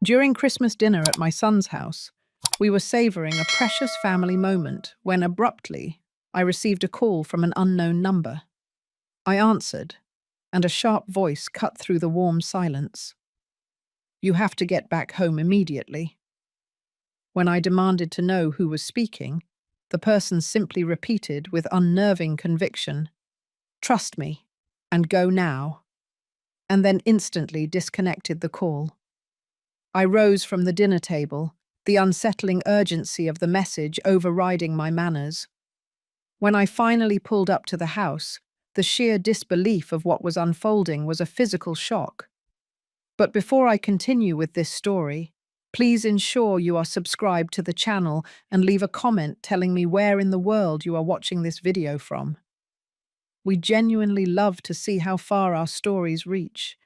During Christmas dinner at my son's house, we were savoring a precious family moment when abruptly I received a call from an unknown number. I answered, and a sharp voice cut through the warm silence. "You have to get back home immediately." When I demanded to know who was speaking, the person simply repeated with unnerving conviction, "Trust me, and go now," and then instantly disconnected the call. I rose from the dinner table, the unsettling urgency of the message overriding my manners. When I finally pulled up to the house, the sheer disbelief of what was unfolding was a physical shock. But before I continue with this story, please ensure you are subscribed to the channel and leave a comment telling me where in the world you are watching this video from. We genuinely love to see how far our stories reach.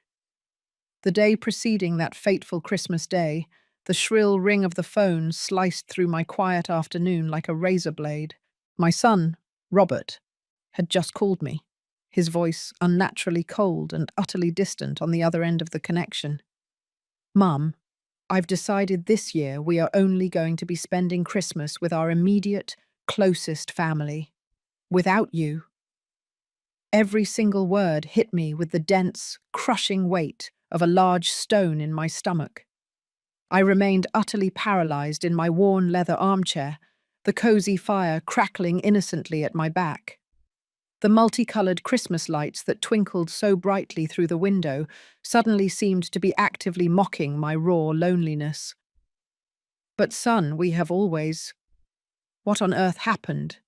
The day preceding that fateful Christmas day, the shrill ring of the phone sliced through my quiet afternoon like a razor blade. My son, Robert, had just called me, his voice unnaturally cold and utterly distant on the other end of the connection. "Mum, I've decided this year we are only going to be spending Christmas with our immediate, closest family. Without you." Every single word hit me with the dense, crushing weight of a large stone in my stomach. I remained utterly paralyzed in my worn leather armchair, the cozy fire crackling innocently at my back. The multicolored Christmas lights that twinkled so brightly through the window suddenly seemed to be actively mocking my raw loneliness. "But son, we have always—" What on earth happened?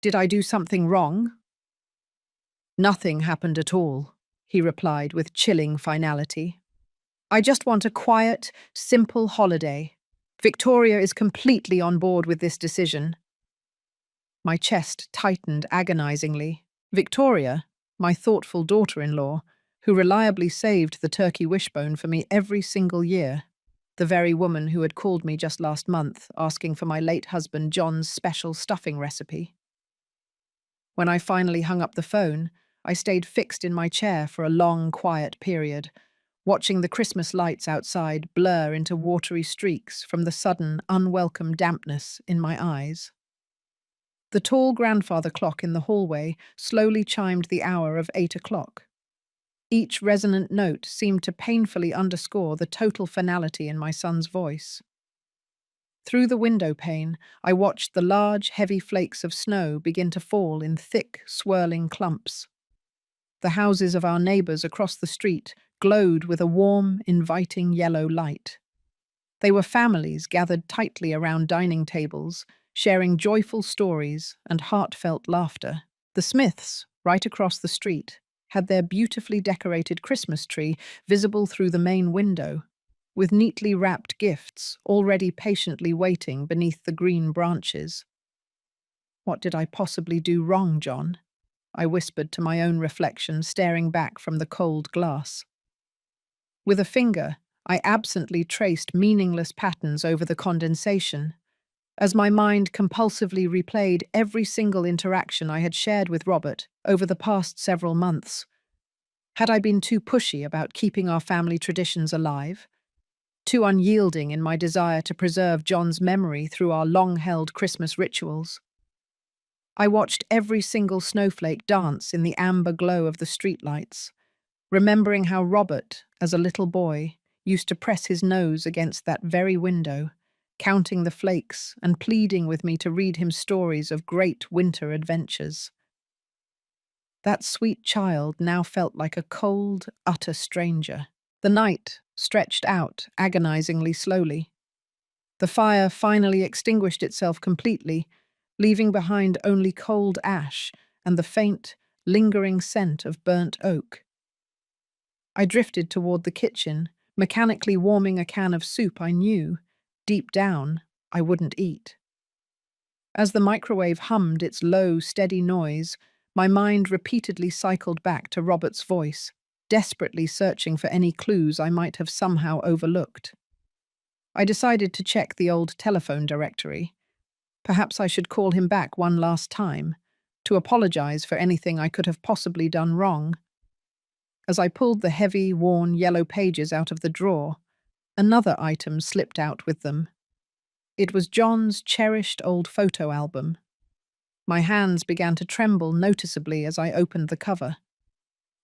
Did I do something wrong? "Nothing happened at all," he replied with chilling finality. "I just want a quiet, simple holiday. Victoria is completely on board with this decision." My chest tightened agonizingly. Victoria, my thoughtful daughter-in-law, who reliably saved the turkey wishbone for me every single year. The very woman who had called me just last month, asking for my late husband John's special stuffing recipe. When I finally hung up the phone, I stayed fixed in my chair for a long, quiet period, watching the Christmas lights outside blur into watery streaks from the sudden, unwelcome dampness in my eyes. The tall grandfather clock in the hallway slowly chimed the hour of 8 o'clock. Each resonant note seemed to painfully underscore the total finality in my son's voice. Through the window pane, I watched the large, heavy flakes of snow begin to fall in thick, swirling clumps. The houses of our neighbors across the street glowed with a warm, inviting yellow light. They were families gathered tightly around dining tables, sharing joyful stories and heartfelt laughter. The Smiths, right across the street, had their beautifully decorated Christmas tree visible through the main window, with neatly wrapped gifts already patiently waiting beneath the green branches. "What did I possibly do wrong, John?" I whispered to my own reflection, staring back from the cold glass. With a finger, I absently traced meaningless patterns over the condensation, as my mind compulsively replayed every single interaction I had shared with Robert over the past several months. Had I been too pushy about keeping our family traditions alive? Too unyielding in my desire to preserve John's memory through our long-held Christmas rituals? I watched every single snowflake dance in the amber glow of the streetlights, remembering how Robert, as a little boy, used to press his nose against that very window, counting the flakes and pleading with me to read him stories of great winter adventures. That sweet child now felt like a cold, utter stranger. The night stretched out agonizingly slowly. The fire finally extinguished itself completely, leaving behind only cold ash and the faint, lingering scent of burnt oak. I drifted toward the kitchen, mechanically warming a can of soup I knew, deep down, I wouldn't eat. As the microwave hummed its low, steady noise, my mind repeatedly cycled back to Robert's voice, desperately searching for any clues I might have somehow overlooked. I decided to check the old telephone directory. Perhaps I should call him back one last time, to apologize for anything I could have possibly done wrong. As I pulled the heavy, worn yellow pages out of the drawer, Another item slipped out with them. It was John's cherished old photo album. My hands began to tremble noticeably as I opened the cover.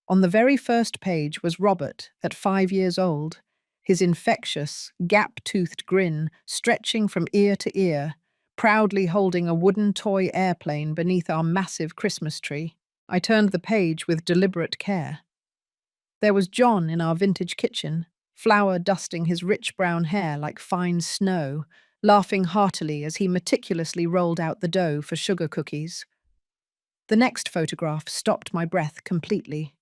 On the very first page was Robert, at 5 years old, his infectious, gap-toothed grin stretching from ear to ear, proudly holding a wooden toy airplane beneath our massive Christmas tree. I turned the page with deliberate care. There was John in our vintage kitchen, flour dusting his rich brown hair like fine snow, laughing heartily as he meticulously rolled out the dough for sugar cookies. The next photograph stopped my breath completely.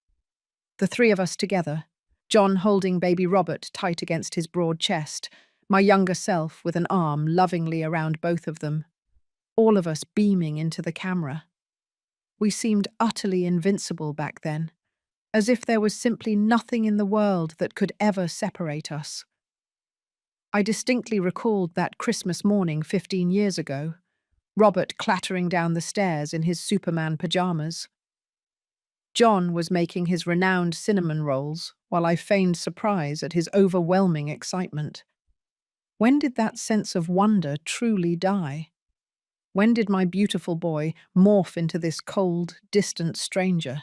The three of us together, John holding baby Robert tight against his broad chest, my younger self with an arm lovingly around both of them, all of us beaming into the camera. We seemed utterly invincible back then, as if there was simply nothing in the world that could ever separate us. I distinctly recalled that Christmas morning 15 years ago, Robert clattering down the stairs in his Superman pajamas. John was making his renowned cinnamon rolls, while I feigned surprise at his overwhelming excitement. When did that sense of wonder truly die? When did my beautiful boy morph into this cold, distant stranger?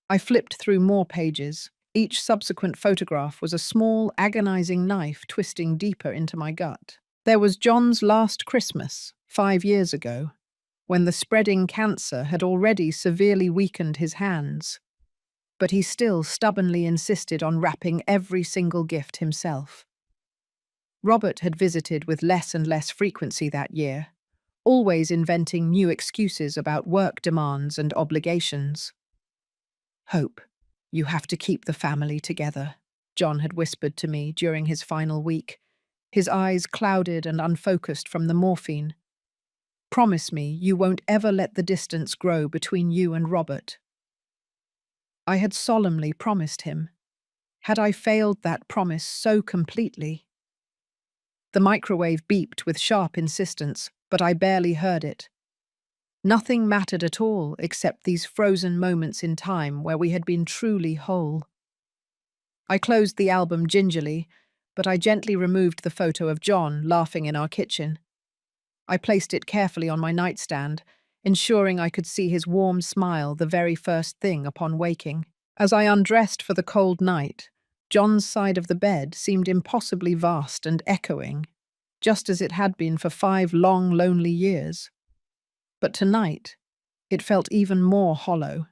I flipped through more pages. Each subsequent photograph was a small, agonizing knife twisting deeper into my gut. There was John's last Christmas, 5 years ago, when the spreading cancer had already severely weakened his hands. But he still stubbornly insisted on wrapping every single gift himself. Robert had visited with less and less frequency that year, always inventing new excuses about work demands and obligations. "Hope, you have to keep the family together," John had whispered to me during his final week, his eyes clouded and unfocused from the morphine. "Promise me you won't ever let the distance grow between you and Robert." I had solemnly promised him. Had I failed that promise so completely? The microwave beeped with sharp insistence, but I barely heard it. Nothing mattered at all except these frozen moments in time where we had been truly whole. I closed the album gingerly, but I gently removed the photo of John laughing in our kitchen. I placed it carefully on my nightstand, ensuring I could see his warm smile the very first thing upon waking. As I undressed for the cold night, John's side of the bed seemed impossibly vast and echoing, just as it had been for 5 long, lonely years. But tonight, it felt even more hollow,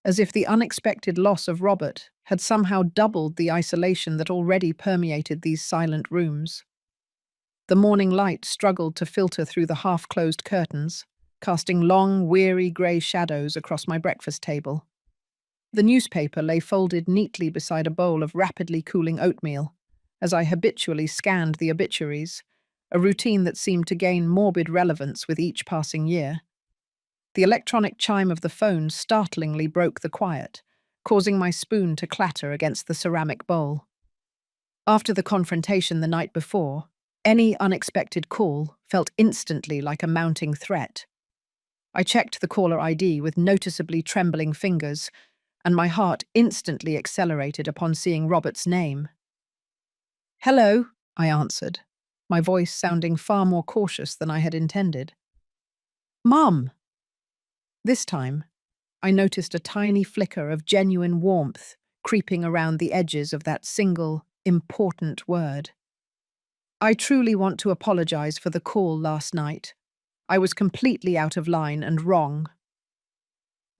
as if the unexpected loss of Robert had somehow doubled the isolation that already permeated these silent rooms. The morning light struggled to filter through the half-closed curtains, casting long, weary grey shadows across my breakfast table. The newspaper lay folded neatly beside a bowl of rapidly cooling oatmeal, as I habitually scanned the obituaries, a routine that seemed to gain morbid relevance with each passing year. The electronic chime of the phone startlingly broke the quiet, causing my spoon to clatter against the ceramic bowl. After the confrontation the night before, any unexpected call felt instantly like a mounting threat. I checked the caller ID with noticeably trembling fingers, and my heart instantly accelerated upon seeing Robert's name. "Hello," I answered, my voice sounding far more cautious than I had intended. "Mum!" This time, I noticed a tiny flicker of genuine warmth creeping around the edges of that single, important word. "I truly want to apologize for the call last night. I was completely out of line and wrong."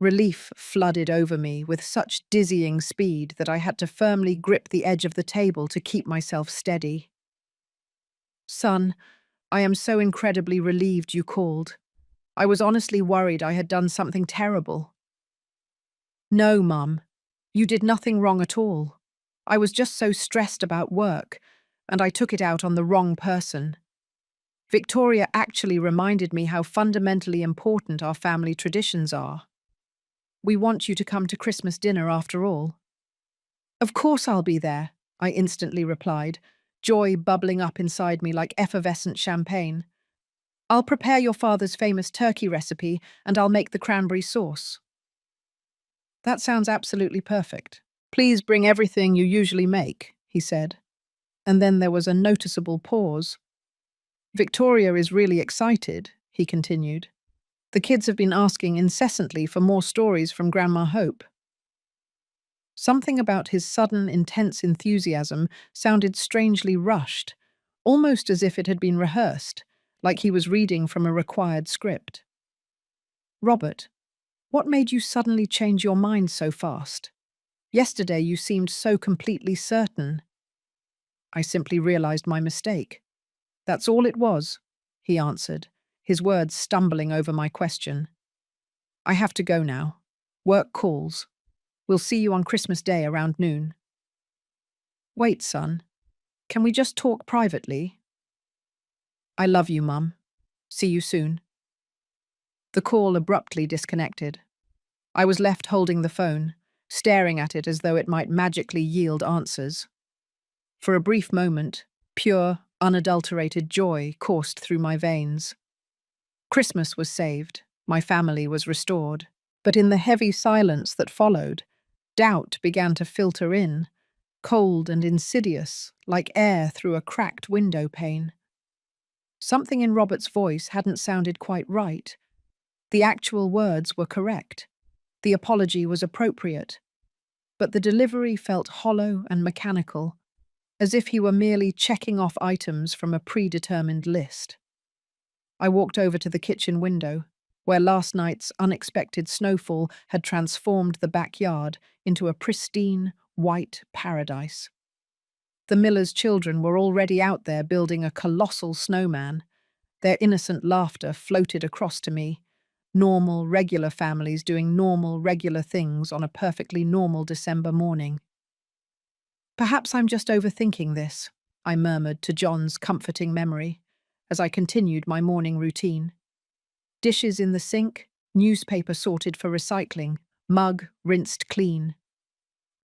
Relief flooded over me with such dizzying speed that I had to firmly grip the edge of the table to keep myself steady. "Son, I am so incredibly relieved you called. I was honestly worried I had done something terrible." "No, Mum. You did nothing wrong at all. I was just so stressed about work, and I took it out on the wrong person. Victoria actually reminded me how fundamentally important our family traditions are. We want you to come to Christmas dinner after all." "Of course I'll be there," I instantly replied, joy bubbling up inside me like effervescent champagne. "I'll prepare your father's famous turkey recipe, and I'll make the cranberry sauce." "That sounds absolutely perfect. Please bring everything you usually make," he said. and then there was a noticeable pause. Victoria is really excited, he continued. The kids have been asking incessantly for more stories from Grandma Hope. Something about his sudden, intense enthusiasm sounded strangely rushed, almost as if it had been rehearsed, like he was reading from a required script. Robert, what made you suddenly change your mind so fast? Yesterday you seemed so completely certain. I simply realized my mistake. That's all it was, he answered, his words stumbling over my question. I have to go now. Work calls. We'll see you on Christmas Day around noon. Wait, son. Can we just talk privately? I love you, Mum. See you soon. The call abruptly disconnected. I was left holding the phone, staring at it as though it might magically yield answers. For a brief moment, pure, unadulterated joy coursed through my veins. Christmas was saved, my family was restored, but in the heavy silence that followed, doubt began to filter in, cold and insidious, like air through a cracked window pane. Something in Robert's voice hadn't sounded quite right. The actual words were correct. The apology was appropriate. But the delivery felt hollow and mechanical, as if he were merely checking off items from a predetermined list. I walked over to the kitchen window, where last night's unexpected snowfall had transformed the backyard into a pristine, white paradise. The miller's children were already out there building a colossal snowman. Their innocent laughter floated across to me. Normal, regular families doing normal, regular things on a perfectly normal December morning. Perhaps I'm just overthinking this, I murmured to John's comforting memory as I continued my morning routine. Dishes in the sink, newspaper sorted for recycling, mug rinsed clean.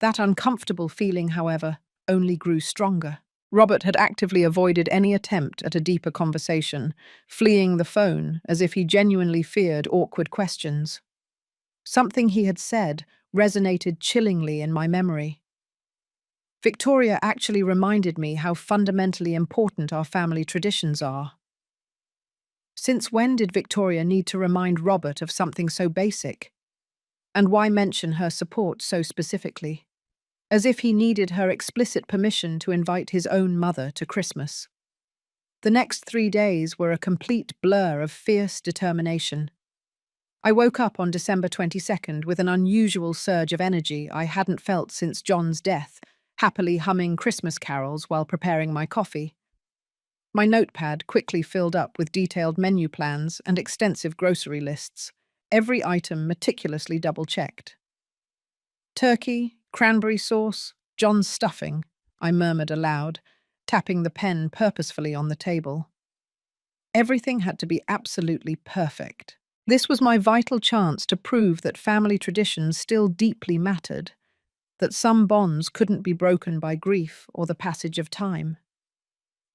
That uncomfortable feeling, however, only grew stronger. Robert had actively avoided any attempt at a deeper conversation, fleeing the phone as if he genuinely feared awkward questions. Something he had said resonated chillingly in my memory. Victoria actually reminded me how fundamentally important our family traditions are. Since when did Victoria need to remind Robert of something so basic? And why mention her support so specifically? As if he needed her explicit permission to invite his own mother to Christmas. The next 3 days were a complete blur of fierce determination. I woke up on December 22nd with an unusual surge of energy I hadn't felt since John's death, happily humming Christmas carols while preparing my coffee. My notepad quickly filled up with detailed menu plans and extensive grocery lists, every item meticulously double-checked. Turkey, cranberry sauce, John's stuffing, I murmured aloud, tapping the pen purposefully on the table. Everything had to be absolutely perfect. This was my vital chance to prove that family traditions still deeply mattered, that some bonds couldn't be broken by grief or the passage of time.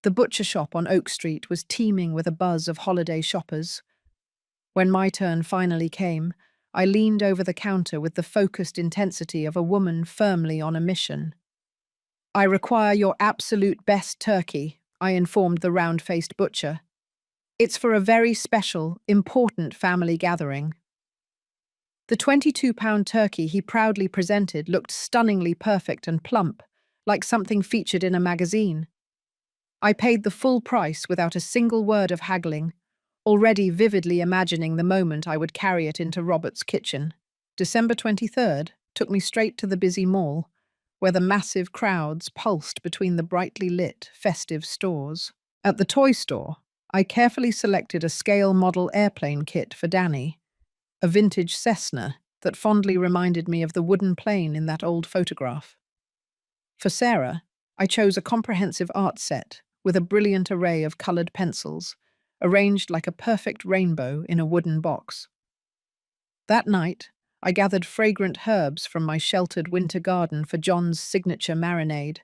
The butcher shop on Oak Street was teeming with a buzz of holiday shoppers. When my turn finally came, I leaned over the counter with the focused intensity of a woman firmly on a mission. I require your absolute best turkey, I informed the round-faced butcher. It's for a very special, important family gathering. The 22-pound turkey he proudly presented looked stunningly perfect and plump, like something featured in a magazine. I paid the full price without a single word of haggling, already vividly imagining the moment I would carry it into Robert's kitchen. December 23rd took me straight to the busy mall, where the massive crowds pulsed between the brightly lit, festive stores. At the toy store, I carefully selected a scale model airplane kit for Danny, a vintage Cessna that fondly reminded me of the wooden plane in that old photograph. For Sarah, I chose a comprehensive art set with a brilliant array of colored pencils, arranged like a perfect rainbow in a wooden box. That night, I gathered fragrant herbs from my sheltered winter garden for John's signature marinade.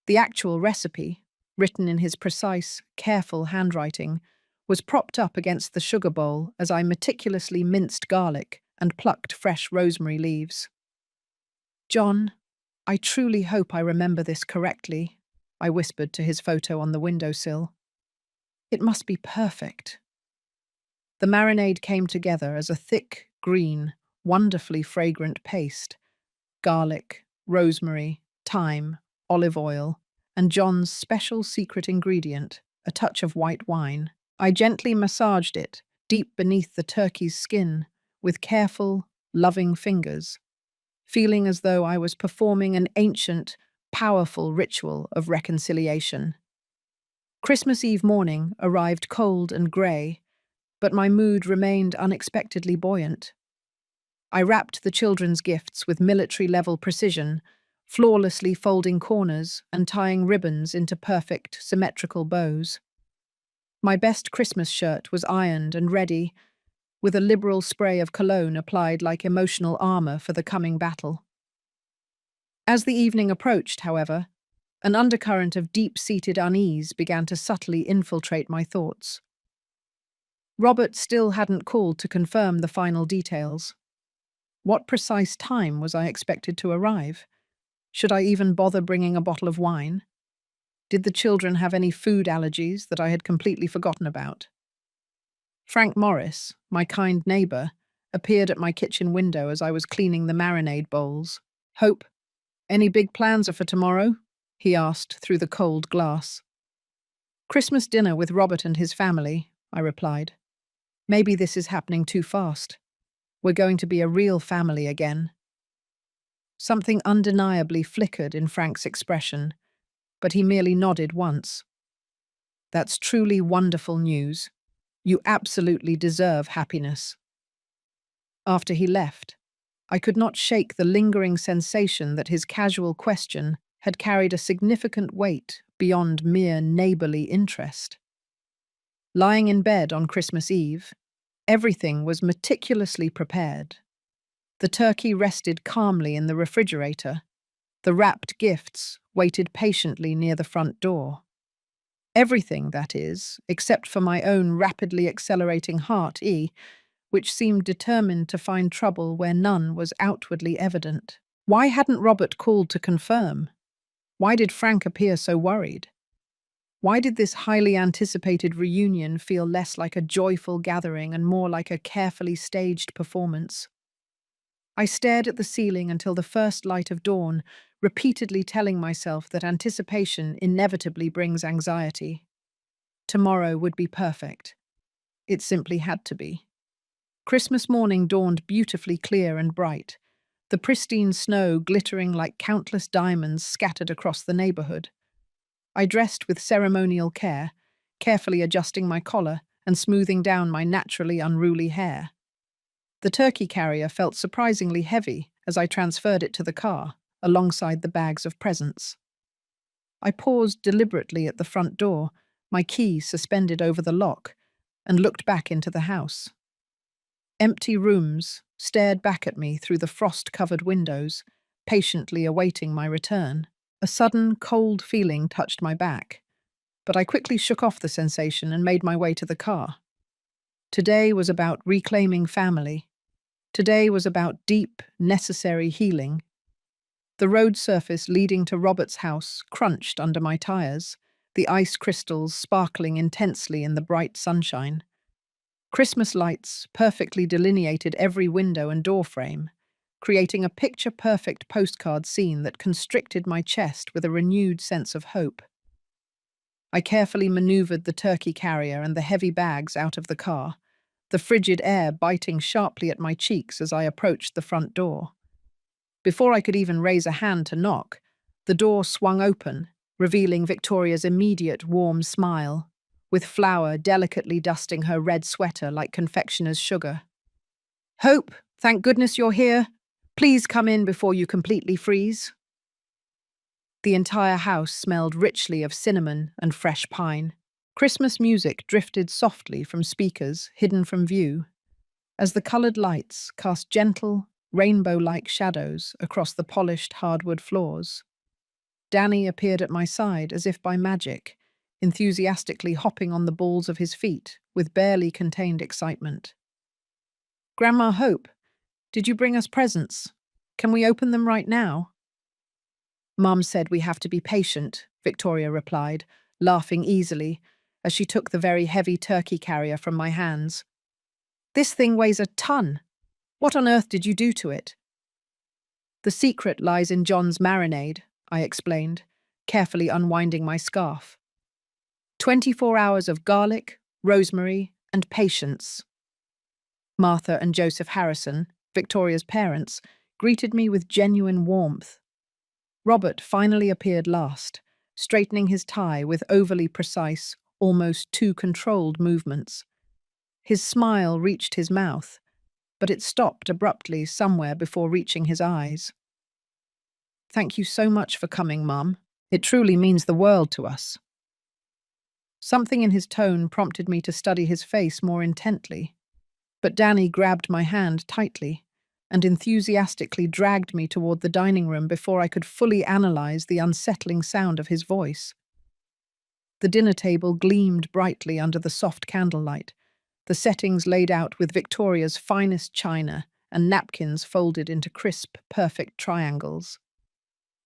The actual recipe, written in his precise, careful handwriting, was propped up against the sugar bowl as I meticulously minced garlic and plucked fresh rosemary leaves. John, I truly hope I remember this correctly, I whispered to his photo on the windowsill. It must be perfect. The marinade came together as a thick, green, wonderfully fragrant paste. Garlic, rosemary, thyme, olive oil, and John's special secret ingredient, a touch of white wine. I gently massaged it, deep beneath the turkey's skin, with careful, loving fingers, feeling as though I was performing an ancient, powerful ritual of reconciliation. Christmas Eve morning arrived cold and grey, but my mood remained unexpectedly buoyant. I wrapped the children's gifts with military-level precision, flawlessly folding corners and tying ribbons into perfect, symmetrical bows. My best Christmas shirt was ironed and ready, with a liberal spray of cologne applied like emotional armor for the coming battle. As the evening approached, however, an undercurrent of deep-seated unease began to subtly infiltrate my thoughts. Robert still hadn't called to confirm the final details. What precise time was I expected to arrive? Should I even bother bringing a bottle of wine? Did the children have any food allergies that I had completely forgotten about? Frank Morris, my kind neighbour, appeared at my kitchen window as I was cleaning the marinade bowls. "Hope, any big plans for tomorrow?" he asked through the cold glass. "Christmas dinner with Robert and his family," I replied. "Maybe this is happening too fast. We're going to be a real family again." Something undeniably flickered in Frank's expression, but he merely nodded once. "That's truly wonderful news. You absolutely deserve happiness." After he left, I could not shake the lingering sensation that his casual question had carried a significant weight beyond mere neighbourly interest. Lying in bed on Christmas Eve, everything was meticulously prepared. The turkey rested calmly in the refrigerator. The wrapped gifts waited patiently near the front door. Everything, that is, except for my own rapidly accelerating heart, which seemed determined to find trouble where none was outwardly evident. Why hadn't Robert called to confirm? Why did Frank appear so worried? Why did this highly anticipated reunion feel less like a joyful gathering and more like a carefully staged performance? I stared at the ceiling until the first light of dawn, repeatedly telling myself that anticipation inevitably brings anxiety. Tomorrow would be perfect. It simply had to be. Christmas morning dawned beautifully clear and bright, the pristine snow glittering like countless diamonds scattered across the neighborhood. I dressed with ceremonial care, carefully adjusting my collar and smoothing down my naturally unruly hair. The turkey carrier felt surprisingly heavy as I transferred it to the car, alongside the bags of presents. I paused deliberately at the front door, my key suspended over the lock, and looked back into the house. Empty rooms stared back at me through the frost-covered windows, patiently awaiting my return. A sudden, cold feeling touched my back, but I quickly shook off the sensation and made my way to the car. Today was about reclaiming family. Today was about deep, necessary healing. The road surface leading to Robert's house crunched under my tires, the ice crystals sparkling intensely in the bright sunshine. Christmas lights perfectly delineated every window and door frame, creating a picture-perfect postcard scene that constricted my chest with a renewed sense of hope. I carefully maneuvered the turkey carrier and the heavy bags out of the car, the frigid air biting sharply at my cheeks as I approached the front door. Before I could even raise a hand to knock, the door swung open, revealing Victoria's immediate warm smile, with flour delicately dusting her red sweater like confectioner's sugar. "Hope, thank goodness you're here. Please come in before you completely freeze." The entire house smelled richly of cinnamon and fresh pine. Christmas music drifted softly from speakers hidden from view, as the coloured lights cast gentle, rainbow-like shadows across the polished hardwood floors. Danny appeared at my side as if by magic, enthusiastically hopping on the balls of his feet with barely contained excitement. "Grandma Hope, did you bring us presents? Can we open them right now?" "Mum said we have to be patient," Victoria replied, laughing easily, as she took the very heavy turkey carrier from my hands. This thing weighs a ton. What on earth did you do to it? The secret lies in John's marinade, I explained, carefully unwinding my scarf. 24 hours of garlic, rosemary, and patience. Martha and Joseph Harrison, Victoria's parents, greeted me with genuine warmth. Robert finally appeared last, straightening his tie with overly precise, almost too controlled movements. His smile reached his mouth, but it stopped abruptly somewhere before reaching his eyes. Thank you so much for coming, Mum. It truly means the world to us. Something in his tone prompted me to study his face more intently, but Danny grabbed my hand tightly and enthusiastically dragged me toward the dining room before I could fully analyze the unsettling sound of his voice. The dinner table gleamed brightly under the soft candlelight, the settings laid out with Victoria's finest china and napkins folded into crisp, perfect triangles.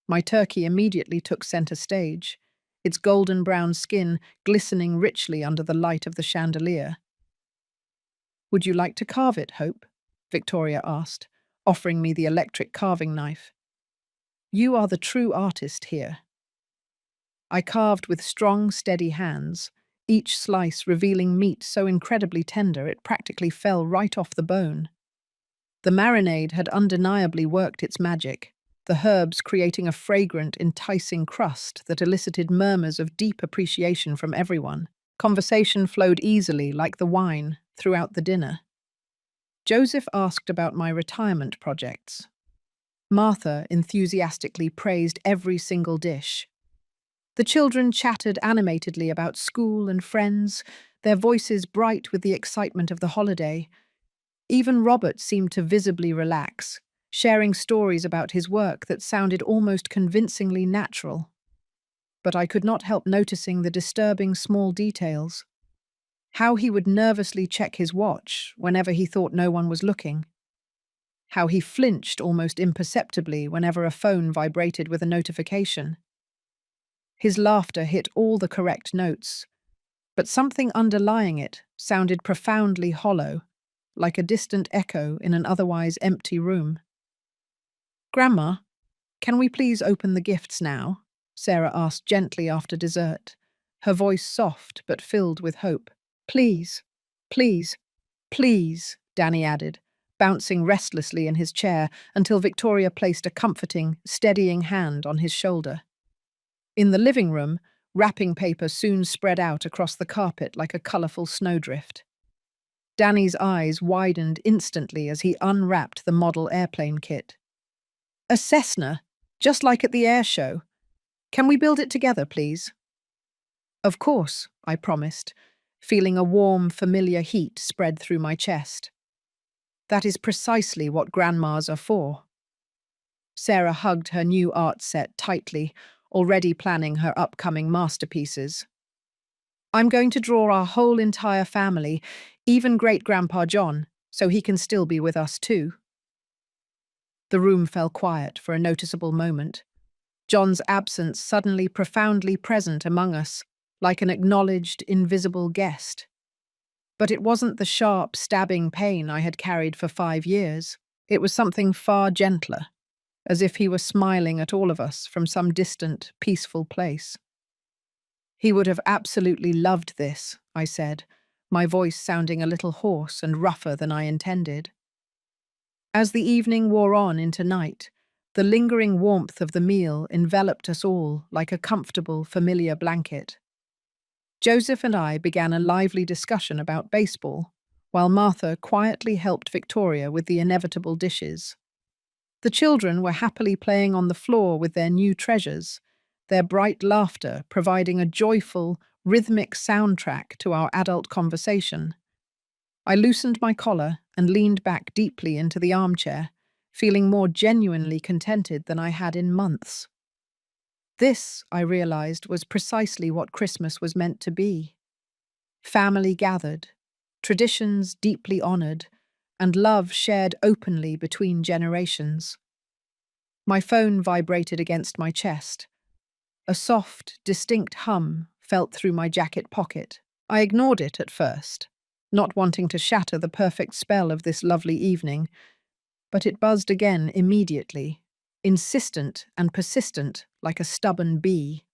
My turkey immediately took center stage, its golden brown skin glistening richly under the light of the chandelier. Would you like to carve it, Hope? Victoria asked, offering me the electric carving knife. You are the true artist here. I carved with strong, steady hands, each slice revealing meat so incredibly tender it practically fell right off the bone. The marinade had undeniably worked its magic, the herbs creating a fragrant, enticing crust that elicited murmurs of deep appreciation from everyone. Conversation flowed easily, like the wine, throughout the dinner. Joseph asked about my retirement projects. Martha enthusiastically praised every single dish. The children chattered animatedly about school and friends, their voices bright with the excitement of the holiday. Even Robert seemed to visibly relax, sharing stories about his work that sounded almost convincingly natural. But I could not help noticing the disturbing small details. How he would nervously check his watch whenever he thought no one was looking. How he flinched almost imperceptibly whenever a phone vibrated with a notification. His laughter hit all the correct notes, but something underlying it sounded profoundly hollow, like a distant echo in an otherwise empty room. Grandma, can we please open the gifts now? Sarah asked gently after dessert, her voice soft but filled with hope. Please, please, please, Danny added, bouncing restlessly in his chair until Victoria placed a comforting, steadying hand on his shoulder. In the living room, wrapping paper soon spread out across the carpet like a colourful snowdrift. Danny's eyes widened instantly as he unwrapped the model airplane kit. A Cessna, just like at the air show. Can we build it together, please? Of course, I promised, feeling a warm, familiar heat spread through my chest. That is precisely what grandmas are for. Sarah hugged her new art set tightly, already planning her upcoming masterpieces. I'm going to draw our whole entire family, even great-grandpa John, so he can still be with us too. The room fell quiet for a noticeable moment, John's absence suddenly profoundly present among us, like an acknowledged, invisible guest. But it wasn't the sharp, stabbing pain I had carried for 5 years. It was something far gentler, as if he were smiling at all of us from some distant, peaceful place. He would have absolutely loved this, I said, my voice sounding a little hoarse and rougher than I intended. As the evening wore on into night, the lingering warmth of the meal enveloped us all like a comfortable, familiar blanket. Joseph and I began a lively discussion about baseball, while Martha quietly helped Victoria with the inevitable dishes. The children were happily playing on the floor with their new treasures, their bright laughter providing a joyful, rhythmic soundtrack to our adult conversation. I loosened my collar and leaned back deeply into the armchair, feeling more genuinely contented than I had in months. This, I realized, was precisely what Christmas was meant to be. Family gathered, traditions deeply honored, and love shared openly between generations. My phone vibrated against my chest. A soft, distinct hum felt through my jacket pocket. I ignored it at first, not wanting to shatter the perfect spell of this lovely evening, but it buzzed again immediately, insistent and persistent like a stubborn bee.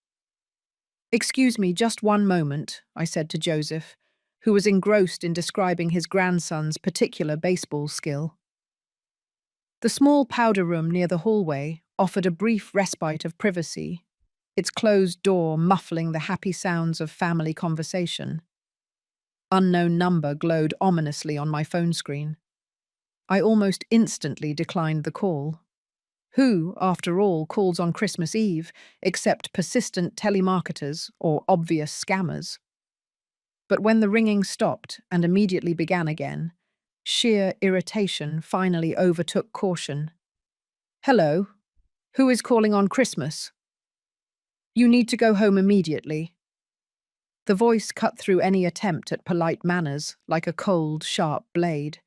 "Excuse me, just one moment," I said to Joseph, who was engrossed in describing his grandson's particular baseball skill. The small powder room near the hallway offered a brief respite of privacy, its closed door muffling the happy sounds of family conversation. Unknown number glowed ominously on my phone screen. I almost instantly declined the call. Who, after all, calls on Christmas Eve except persistent telemarketers or obvious scammers? But when the ringing stopped and immediately began again, sheer irritation finally overtook caution. "Hello? Who is calling on Christmas?" "You need to go home immediately." The voice cut through any attempt at polite manners like a cold, sharp blade.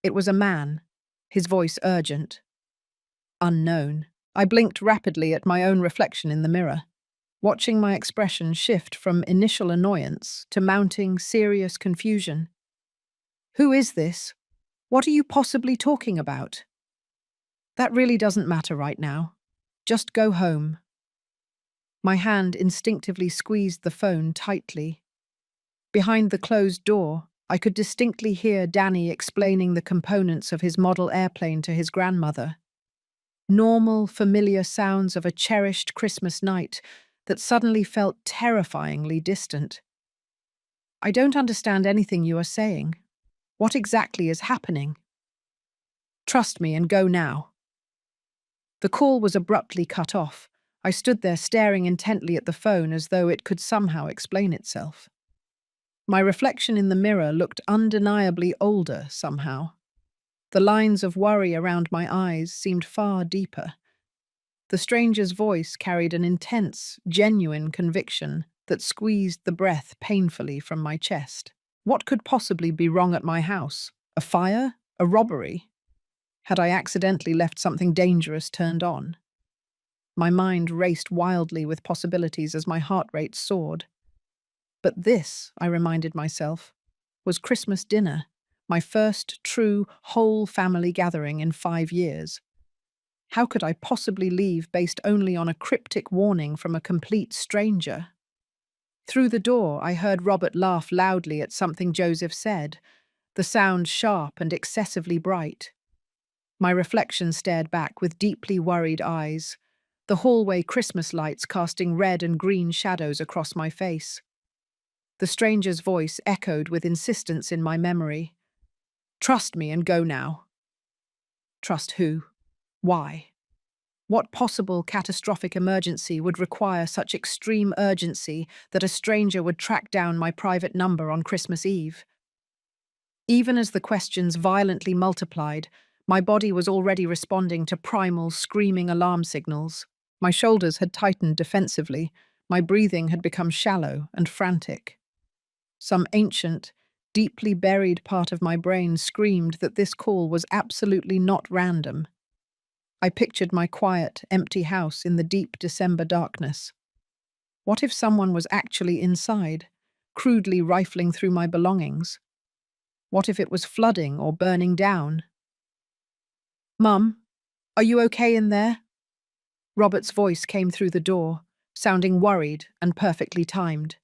It was a man, his voice urgent. Unknown. I blinked rapidly at my own reflection in the mirror, watching my expression shift from initial annoyance to mounting serious confusion. "Who is this? What are you possibly talking about?" "That really doesn't matter right now. Just go home." My hand instinctively squeezed the phone tightly. Behind the closed door, I could distinctly hear Danny explaining the components of his model airplane to his grandmother. Normal, familiar sounds of a cherished Christmas night that suddenly felt terrifyingly distant. "I don't understand anything you are saying. What exactly is happening?" "Trust me and go now." The call was abruptly cut off. I stood there staring intently at the phone as though it could somehow explain itself. My reflection in the mirror looked undeniably older somehow. The lines of worry around my eyes seemed far deeper. The stranger's voice carried an intense, genuine conviction that squeezed the breath painfully from my chest. What could possibly be wrong at my house? A fire? A robbery? Had I accidentally left something dangerous turned on? My mind raced wildly with possibilities as my heart rate soared. But this, I reminded myself, was Christmas dinner, my first true whole family gathering in 5 years. How could I possibly leave based only on a cryptic warning from a complete stranger? Through the door, I heard Robert laugh loudly at something Joseph said, the sound sharp and excessively bright. My reflection stared back with deeply worried eyes, the hallway Christmas lights casting red and green shadows across my face. The stranger's voice echoed with insistence in my memory. "Trust me and go now." Trust who? Why? What possible catastrophic emergency would require such extreme urgency that a stranger would track down my private number on Christmas Eve? Even as the questions violently multiplied, my body was already responding to primal, screaming alarm signals. My shoulders had tightened defensively, my breathing had become shallow and frantic. Some ancient, deeply buried part of my brain screamed that this call was absolutely not random. I pictured my quiet, empty house in the deep December darkness. What if someone was actually inside, crudely rifling through my belongings? What if it was flooding or burning down? "Mum, are you okay in there?" Robert's voice came through the door, sounding worried and perfectly timed.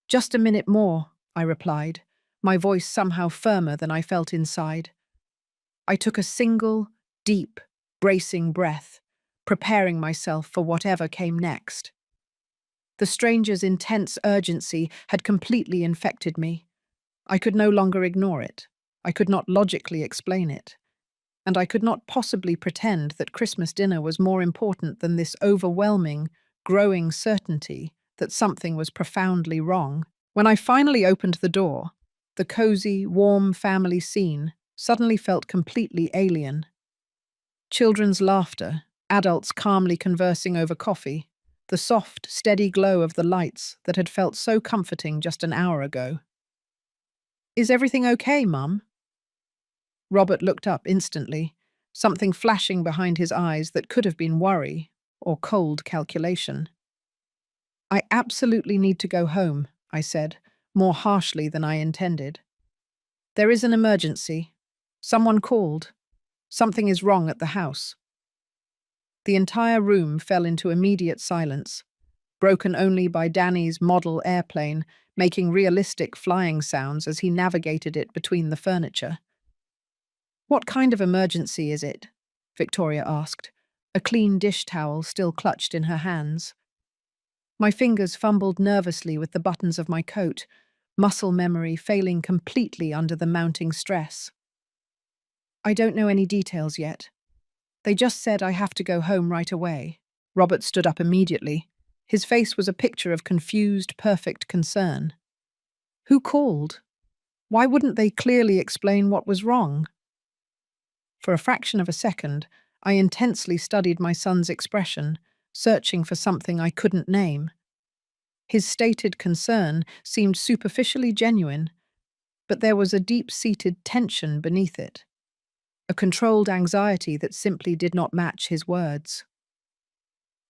"Just a minute more," I replied, my voice somehow firmer than I felt inside. I took a single, deep, bracing breath, preparing myself for whatever came next. The stranger's intense urgency had completely infected me. I could no longer ignore it. I could not logically explain it. And I could not possibly pretend that Christmas dinner was more important than this overwhelming, growing certainty that something was profoundly wrong. When I finally opened the door, the cozy, warm family scene suddenly felt completely alien. Children's laughter, adults calmly conversing over coffee, the soft, steady glow of the lights that had felt so comforting just an hour ago. "Is everything okay, Mum?" Robert looked up instantly, something flashing behind his eyes that could have been worry or cold calculation. I absolutely need to go home, I said, more harshly than I intended. There is an emergency. Someone called. Something is wrong at the house. The entire room fell into immediate silence, broken only by Danny's model airplane making realistic flying sounds as he navigated it between the furniture. What kind of emergency is it? Victoria asked, a clean dish towel still clutched in her hands. My fingers fumbled nervously with the buttons of my coat, muscle memory failing completely under the mounting stress. I don't know any details yet. They just said I have to go home right away. Robert stood up immediately. His face was a picture of confused, perfect concern. Who called? Why wouldn't they clearly explain what was wrong? For a fraction of a second, I intensely studied my son's expression, searching for something I couldn't name. His stated concern seemed superficially genuine, but there was a deep-seated tension beneath it, a controlled anxiety that simply did not match his words.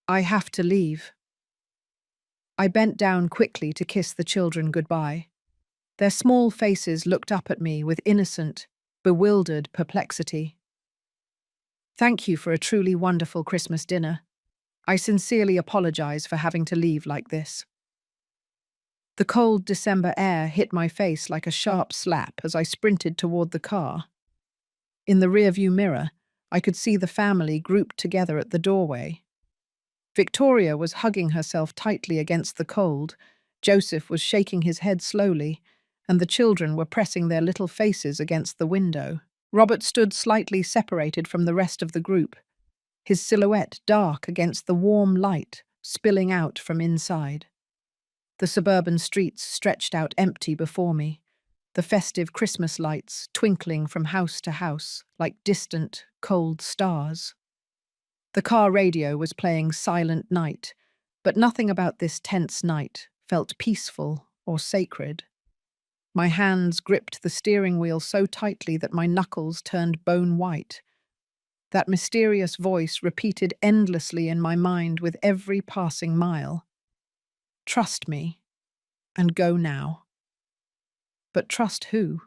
I have to leave. I bent down quickly to kiss the children goodbye. Their small faces looked up at me with innocent, bewildered perplexity. Thank you for a truly wonderful Christmas dinner. I sincerely apologize for having to leave like this. The cold December air hit my face like a sharp slap as I sprinted toward the car. In the rearview mirror, I could see the family grouped together at the doorway. Victoria was hugging herself tightly against the cold, Joseph was shaking his head slowly, and the children were pressing their little faces against the window. Robert stood slightly separated from the rest of the group, his silhouette dark against the warm light spilling out from inside. The suburban streets stretched out empty before me, the festive Christmas lights twinkling from house to house like distant, cold stars. The car radio was playing Silent Night, but nothing about this tense night felt peaceful or sacred. My hands gripped the steering wheel so tightly that my knuckles turned bone white. That mysterious voice repeated endlessly in my mind with every passing mile. Trust me, and go now. But trust who?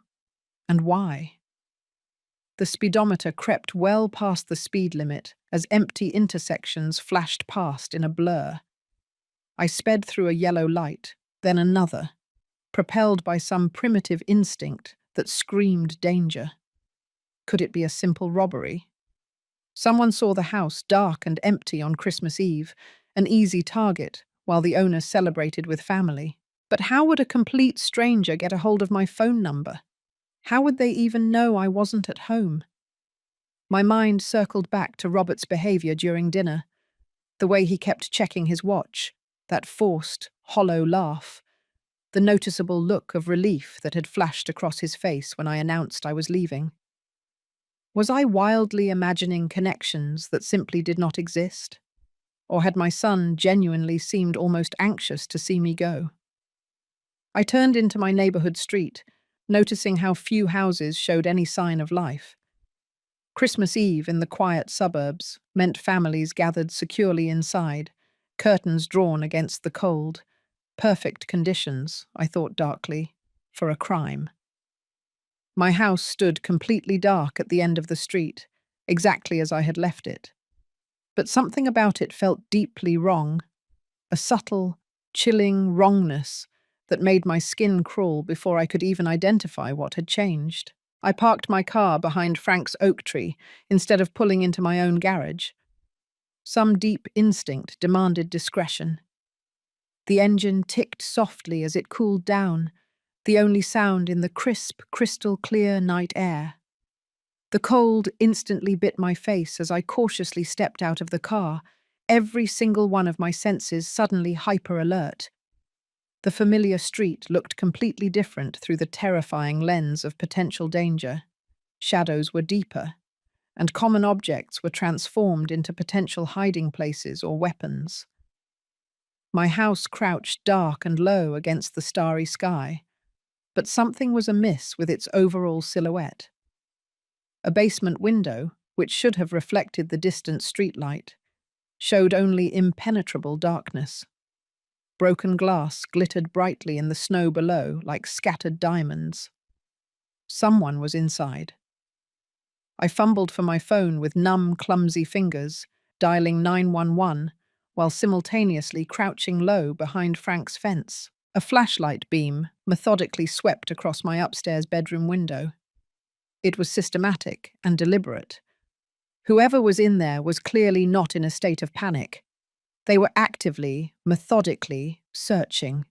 And why? The speedometer crept well past the speed limit as empty intersections flashed past in a blur. I sped through a yellow light, then another, propelled by some primitive instinct that screamed danger. Could it be a simple robbery? Someone saw the house dark and empty on Christmas Eve, an easy target, while the owner celebrated with family. But how would a complete stranger get a hold of my phone number? How would they even know I wasn't at home? My mind circled back to Robert's behavior during dinner, the way he kept checking his watch, that forced, hollow laugh, the noticeable look of relief that had flashed across his face when I announced I was leaving. Was I wildly imagining connections that simply did not exist? Or had my son genuinely seemed almost anxious to see me go? I turned into my neighborhood street, noticing how few houses showed any sign of life. Christmas Eve in the quiet suburbs meant families gathered securely inside, curtains drawn against the cold. Perfect conditions, I thought darkly, for a crime. My house stood completely dark at the end of the street, exactly as I had left it. But something about it felt deeply wrong, a subtle, chilling wrongness that made my skin crawl before I could even identify what had changed. I parked my car behind Frank's oak tree instead of pulling into my own garage. Some deep instinct demanded discretion. The engine ticked softly as it cooled down, the only sound in the crisp, crystal-clear night air. The cold instantly bit my face as I cautiously stepped out of the car, every single one of my senses suddenly hyper-alert. The familiar street looked completely different through the terrifying lens of potential danger. Shadows were deeper, and common objects were transformed into potential hiding places or weapons. My house crouched dark and low against the starry sky, but something was amiss with its overall silhouette. A basement window, which should have reflected the distant streetlight, showed only impenetrable darkness. Broken glass glittered brightly in the snow below like scattered diamonds. Someone was inside. I fumbled for my phone with numb, clumsy fingers, dialing 911 while simultaneously crouching low behind Frank's fence. A flashlight beam methodically swept across my upstairs bedroom window. It was systematic and deliberate. Whoever was in there was clearly not in a state of panic. They were actively, methodically searching.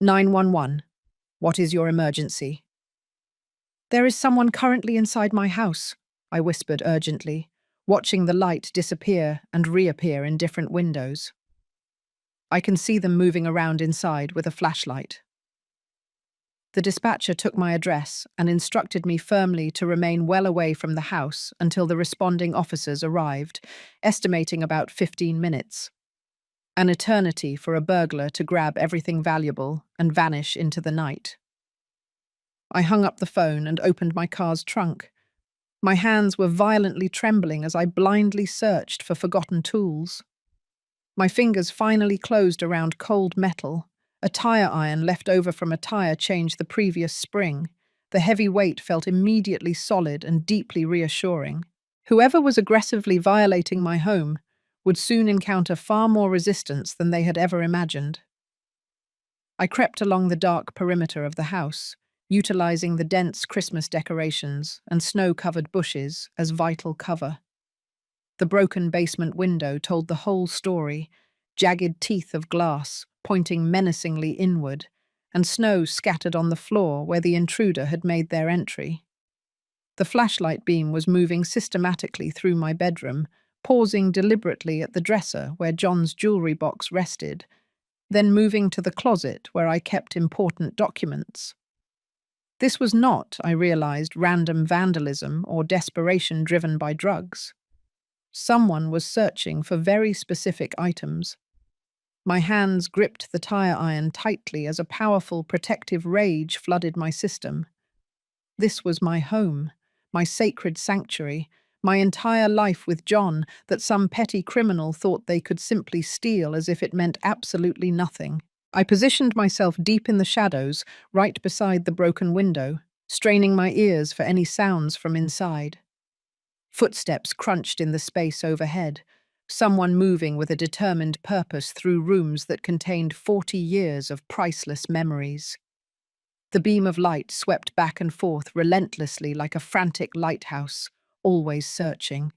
911. What is your emergency? There is someone currently inside my house, I whispered urgently, watching the light disappear and reappear in different windows. I can see them moving around inside with a flashlight. The dispatcher took my address and instructed me firmly to remain well away from the house until the responding officers arrived, estimating about 15 minutes. An eternity for a burglar to grab everything valuable and vanish into the night. I hung up the phone and opened my car's trunk. My hands were violently trembling as I blindly searched for forgotten tools. My fingers finally closed around cold metal. A tire iron left over from a tire change the previous spring. The heavy weight felt immediately solid and deeply reassuring. Whoever was aggressively violating my home would soon encounter far more resistance than they had ever imagined. I crept along the dark perimeter of the house, utilizing the dense Christmas decorations and snow-covered bushes as vital cover. The broken basement window told the whole story, jagged teeth of glass pointing menacingly inward, and snow scattered on the floor where the intruder had made their entry. The flashlight beam was moving systematically through my bedroom, pausing deliberately at the dresser where John's jewelry box rested, then moving to the closet where I kept important documents. This was not, I realized, random vandalism or desperation driven by drugs. Someone was searching for very specific items. My hands gripped the tire iron tightly as a powerful protective rage flooded my system. This was my home, my sacred sanctuary, my entire life with John that some petty criminal thought they could simply steal as if it meant absolutely nothing. I positioned myself deep in the shadows, right beside the broken window, straining my ears for any sounds from inside. Footsteps crunched in the space overhead, someone moving with a determined purpose through rooms that contained 40 years of priceless memories. The beam of light swept back and forth relentlessly like a frantic lighthouse, always searching.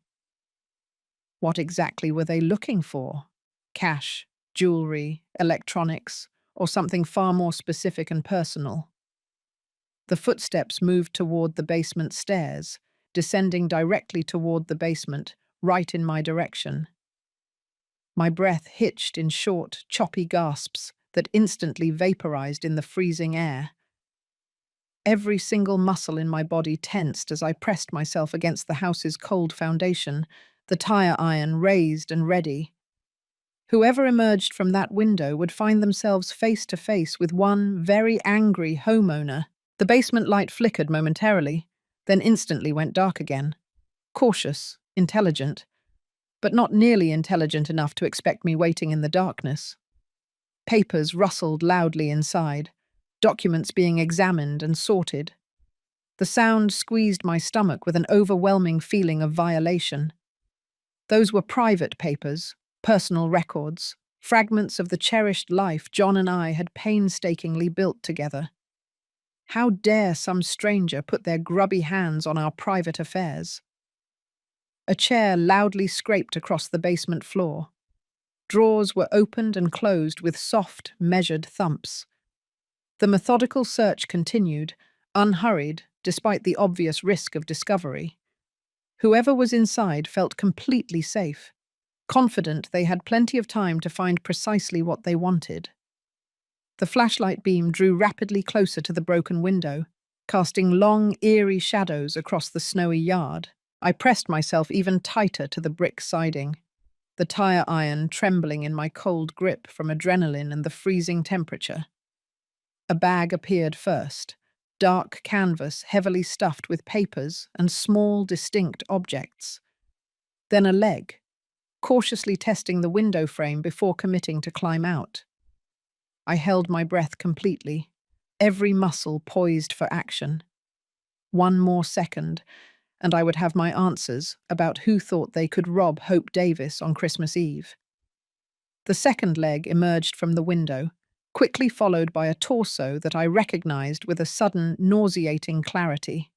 What exactly were they looking for? Cash, jewelry, electronics, or something far more specific and personal? The footsteps moved toward the basement stairs, descending directly toward the basement, right in my direction. My breath hitched in short, choppy gasps that instantly vaporized in the freezing air. Every single muscle in my body tensed as I pressed myself against the house's cold foundation, the tire iron raised and ready. Whoever emerged from that window would find themselves face to face with one very angry homeowner. The basement light flickered momentarily, then instantly went dark again. Cautious, intelligent, but not nearly intelligent enough to expect me waiting in the darkness. Papers rustled loudly inside, documents being examined and sorted. The sound squeezed my stomach with an overwhelming feeling of violation. Those were private papers, personal records, fragments of the cherished life John and I had painstakingly built together. How dare some stranger put their grubby hands on our private affairs? A chair loudly scraped across the basement floor. Drawers were opened and closed with soft, measured thumps. The methodical search continued, unhurried, despite the obvious risk of discovery. Whoever was inside felt completely safe, confident they had plenty of time to find precisely what they wanted. The flashlight beam drew rapidly closer to the broken window, casting long, eerie shadows across the snowy yard. I pressed myself even tighter to the brick siding, the tire iron trembling in my cold grip from adrenaline and the freezing temperature. A bag appeared first, dark canvas heavily stuffed with papers and small, distinct objects. Then a leg, cautiously testing the window frame before committing to climb out. I held my breath completely, every muscle poised for action. One more second, and I would have my answers about who thought they could rob Hope Davis on Christmas Eve. The second leg emerged from the window, quickly followed by a torso that I recognized with a sudden, nauseating clarity.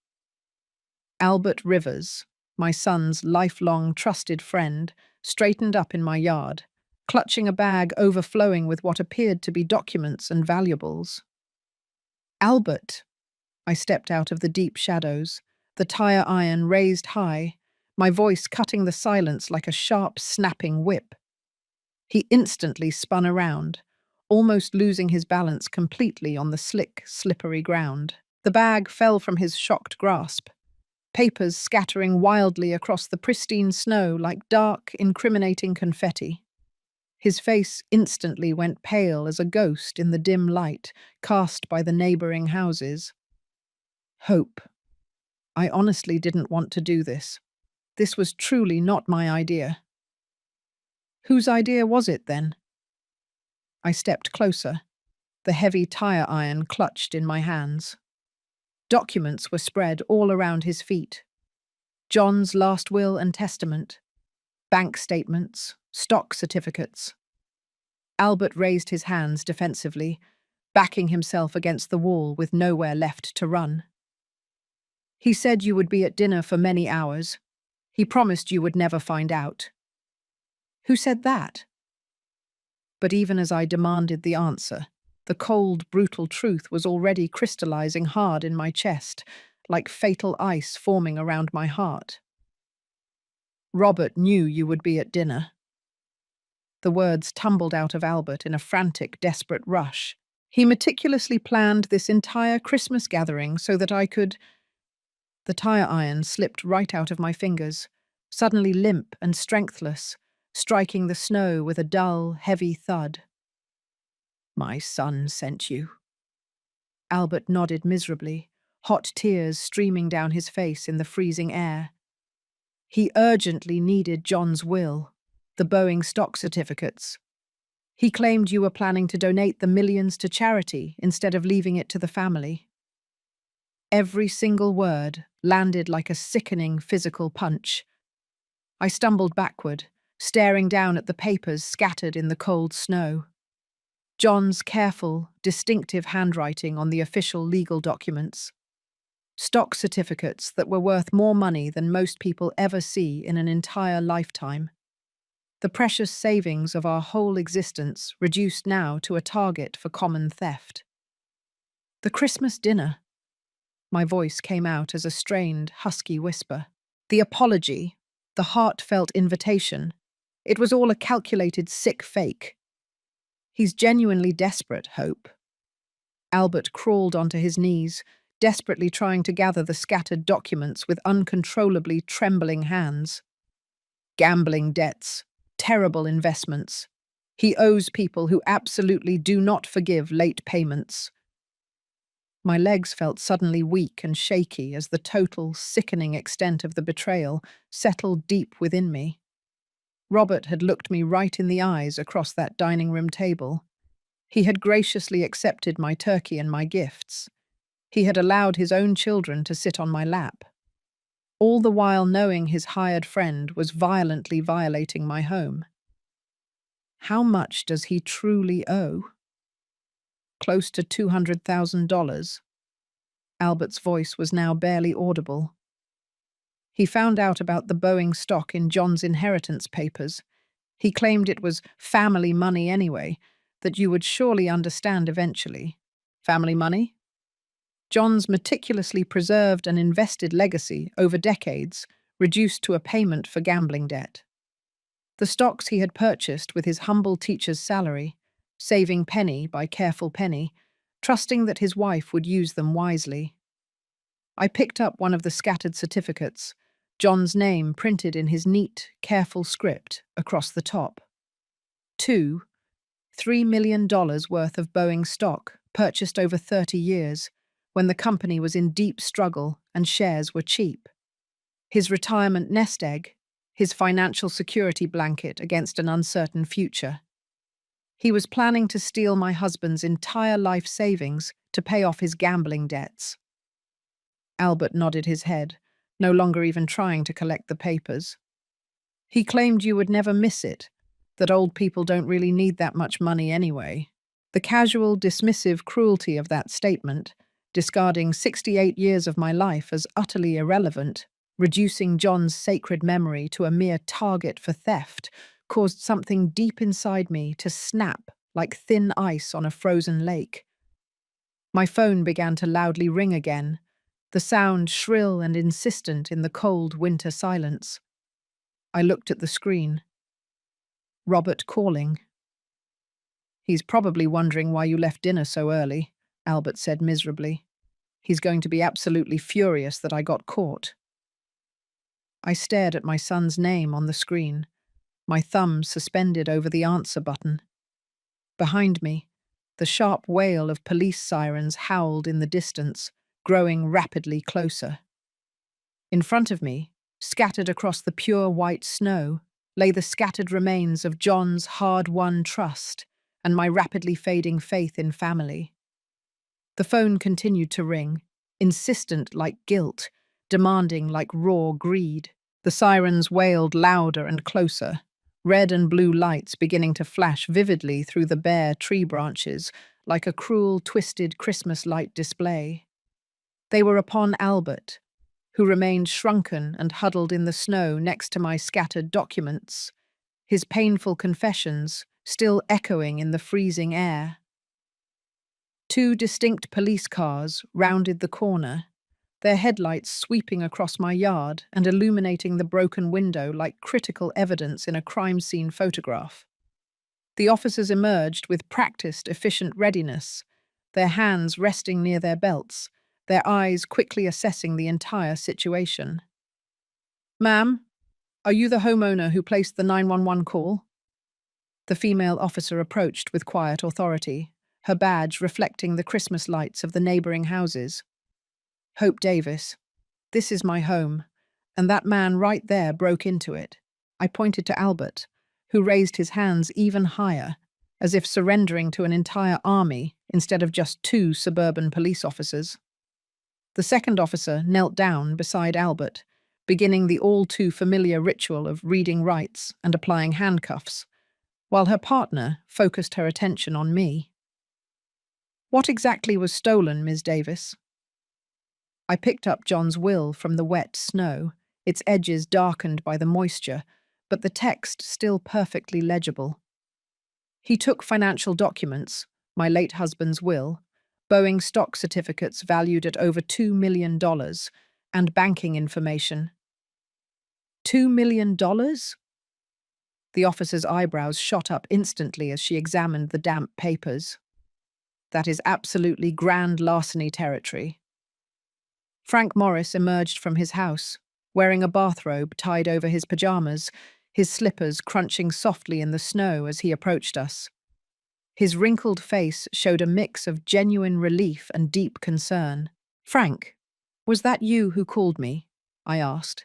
Albert Rivers, my son's lifelong trusted friend, straightened up in my yard, clutching a bag overflowing with what appeared to be documents and valuables. Albert! I stepped out of the deep shadows, the tire iron raised high, my voice cutting the silence like a sharp, snapping whip. He instantly spun around, almost losing his balance completely on the slick, slippery ground. The bag fell from his shocked grasp, papers scattering wildly across the pristine snow like dark, incriminating confetti. His face instantly went pale as a ghost in the dim light cast by the neighboring houses. Hope. I honestly didn't want to do this. This was truly not my idea. Whose idea was it, then? I stepped closer, the heavy tire iron clutched in my hands. Documents were spread all around his feet. John's last will and testament, bank statements, stock certificates. Albert raised his hands defensively, backing himself against the wall with nowhere left to run. He said you would be at dinner for many hours. He promised you would never find out. Who said that? But even as I demanded the answer, the cold, brutal truth was already crystallizing hard in my chest, like fatal ice forming around my heart. Robert knew you would be at dinner. The words tumbled out of Albert in a frantic, desperate rush. He meticulously planned this entire Christmas gathering so that I could— The tire iron slipped right out of my fingers, suddenly limp and strengthless, striking the snow with a dull, heavy thud. My son sent you. Albert nodded miserably, hot tears streaming down his face in the freezing air. He urgently needed John's will, the Boeing stock certificates. He claimed you were planning to donate the millions to charity instead of leaving it to the family. Every single word landed like a sickening physical punch. I stumbled backward, staring down at the papers scattered in the cold snow. John's careful, distinctive handwriting on the official legal documents. Stock certificates that were worth more money than most people ever see in an entire lifetime. The precious savings of our whole existence reduced now to a target for common theft. The Christmas dinner. My voice came out as a strained, husky whisper. The apology, the heartfelt invitation, it was all a calculated sick fake. He's genuinely desperate, Hope. Albert crawled onto his knees, desperately trying to gather the scattered documents with uncontrollably trembling hands. Gambling debts, terrible investments. He owes people who absolutely do not forgive late payments. My legs felt suddenly weak and shaky as the total, sickening extent of the betrayal settled deep within me. Robert had looked me right in the eyes across that dining room table. He had graciously accepted my turkey and my gifts. He had allowed his own children to sit on my lap, all the while knowing his hired friend was violently violating my home. How much does he truly owe? Close to $200,000. Albert's voice was now barely audible. He found out about the Boeing stock in John's inheritance papers. He claimed it was family money anyway, that you would surely understand eventually. Family money? John's meticulously preserved and invested legacy over decades, reduced to a payment for gambling debt. The stocks he had purchased with his humble teacher's salary, saving penny by careful penny, trusting that his wife would use them wisely. I picked up one of the scattered certificates, John's name printed in his neat, careful script across the top. $3 million worth of Boeing stock, purchased over 30 years, when the company was in deep struggle and shares were cheap. His retirement nest egg, his financial security blanket against an uncertain future. He was planning to steal my husband's entire life savings to pay off his gambling debts. Albert nodded his head, no longer even trying to collect the papers. He claimed you would never miss it, that old people don't really need that much money anyway. The casual, dismissive cruelty of that statement, discarding 68 years of my life as utterly irrelevant, reducing John's sacred memory to a mere target for theft, caused something deep inside me to snap like thin ice on a frozen lake. My phone began to loudly ring again, the sound shrill and insistent in the cold winter silence. I looked at the screen. Robert calling. "He's probably wondering why you left dinner so early," Albert said miserably. "He's going to be absolutely furious that I got caught." I stared at my son's name on the screen, my thumb suspended over the answer button. Behind me, the sharp wail of police sirens howled in the distance, growing rapidly closer. In front of me, scattered across the pure white snow, lay the scattered remains of John's hard-won trust and my rapidly fading faith in family. The phone continued to ring, insistent like guilt, demanding like raw greed. The sirens wailed louder and closer, red and blue lights beginning to flash vividly through the bare tree branches like a cruel, twisted Christmas light display. They were upon Albert, who remained shrunken and huddled in the snow next to my scattered documents, his painful confessions still echoing in the freezing air. Two distinct police cars rounded the corner, their headlights sweeping across my yard and illuminating the broken window like critical evidence in a crime scene photograph. The officers emerged with practiced, efficient readiness, their hands resting near their belts, their eyes quickly assessing the entire situation. "Ma'am, are you the homeowner who placed the 911 call?" The female officer approached with quiet authority, her badge reflecting the Christmas lights of the neighboring houses. "Hope Davis. This is my home, and that man right there broke into it." I pointed to Albert, who raised his hands even higher, as if surrendering to an entire army instead of just two suburban police officers. The second officer knelt down beside Albert, beginning the all-too-familiar ritual of reading rights and applying handcuffs, while her partner focused her attention on me. "What exactly was stolen, Ms. Davis?" I picked up John's will from the wet snow, its edges darkened by the moisture, but the text still perfectly legible. He took financial documents, my late husband's will, Boeing stock certificates valued at over $2 million, and banking information. $2 million? The officer's eyebrows shot up instantly as she examined the damp papers. "That is absolutely grand larceny territory." Frank Morris emerged from his house, wearing a bathrobe tied over his pajamas, his slippers crunching softly in the snow as he approached us. His wrinkled face showed a mix of genuine relief and deep concern. "Frank, was that you who called me?" I asked,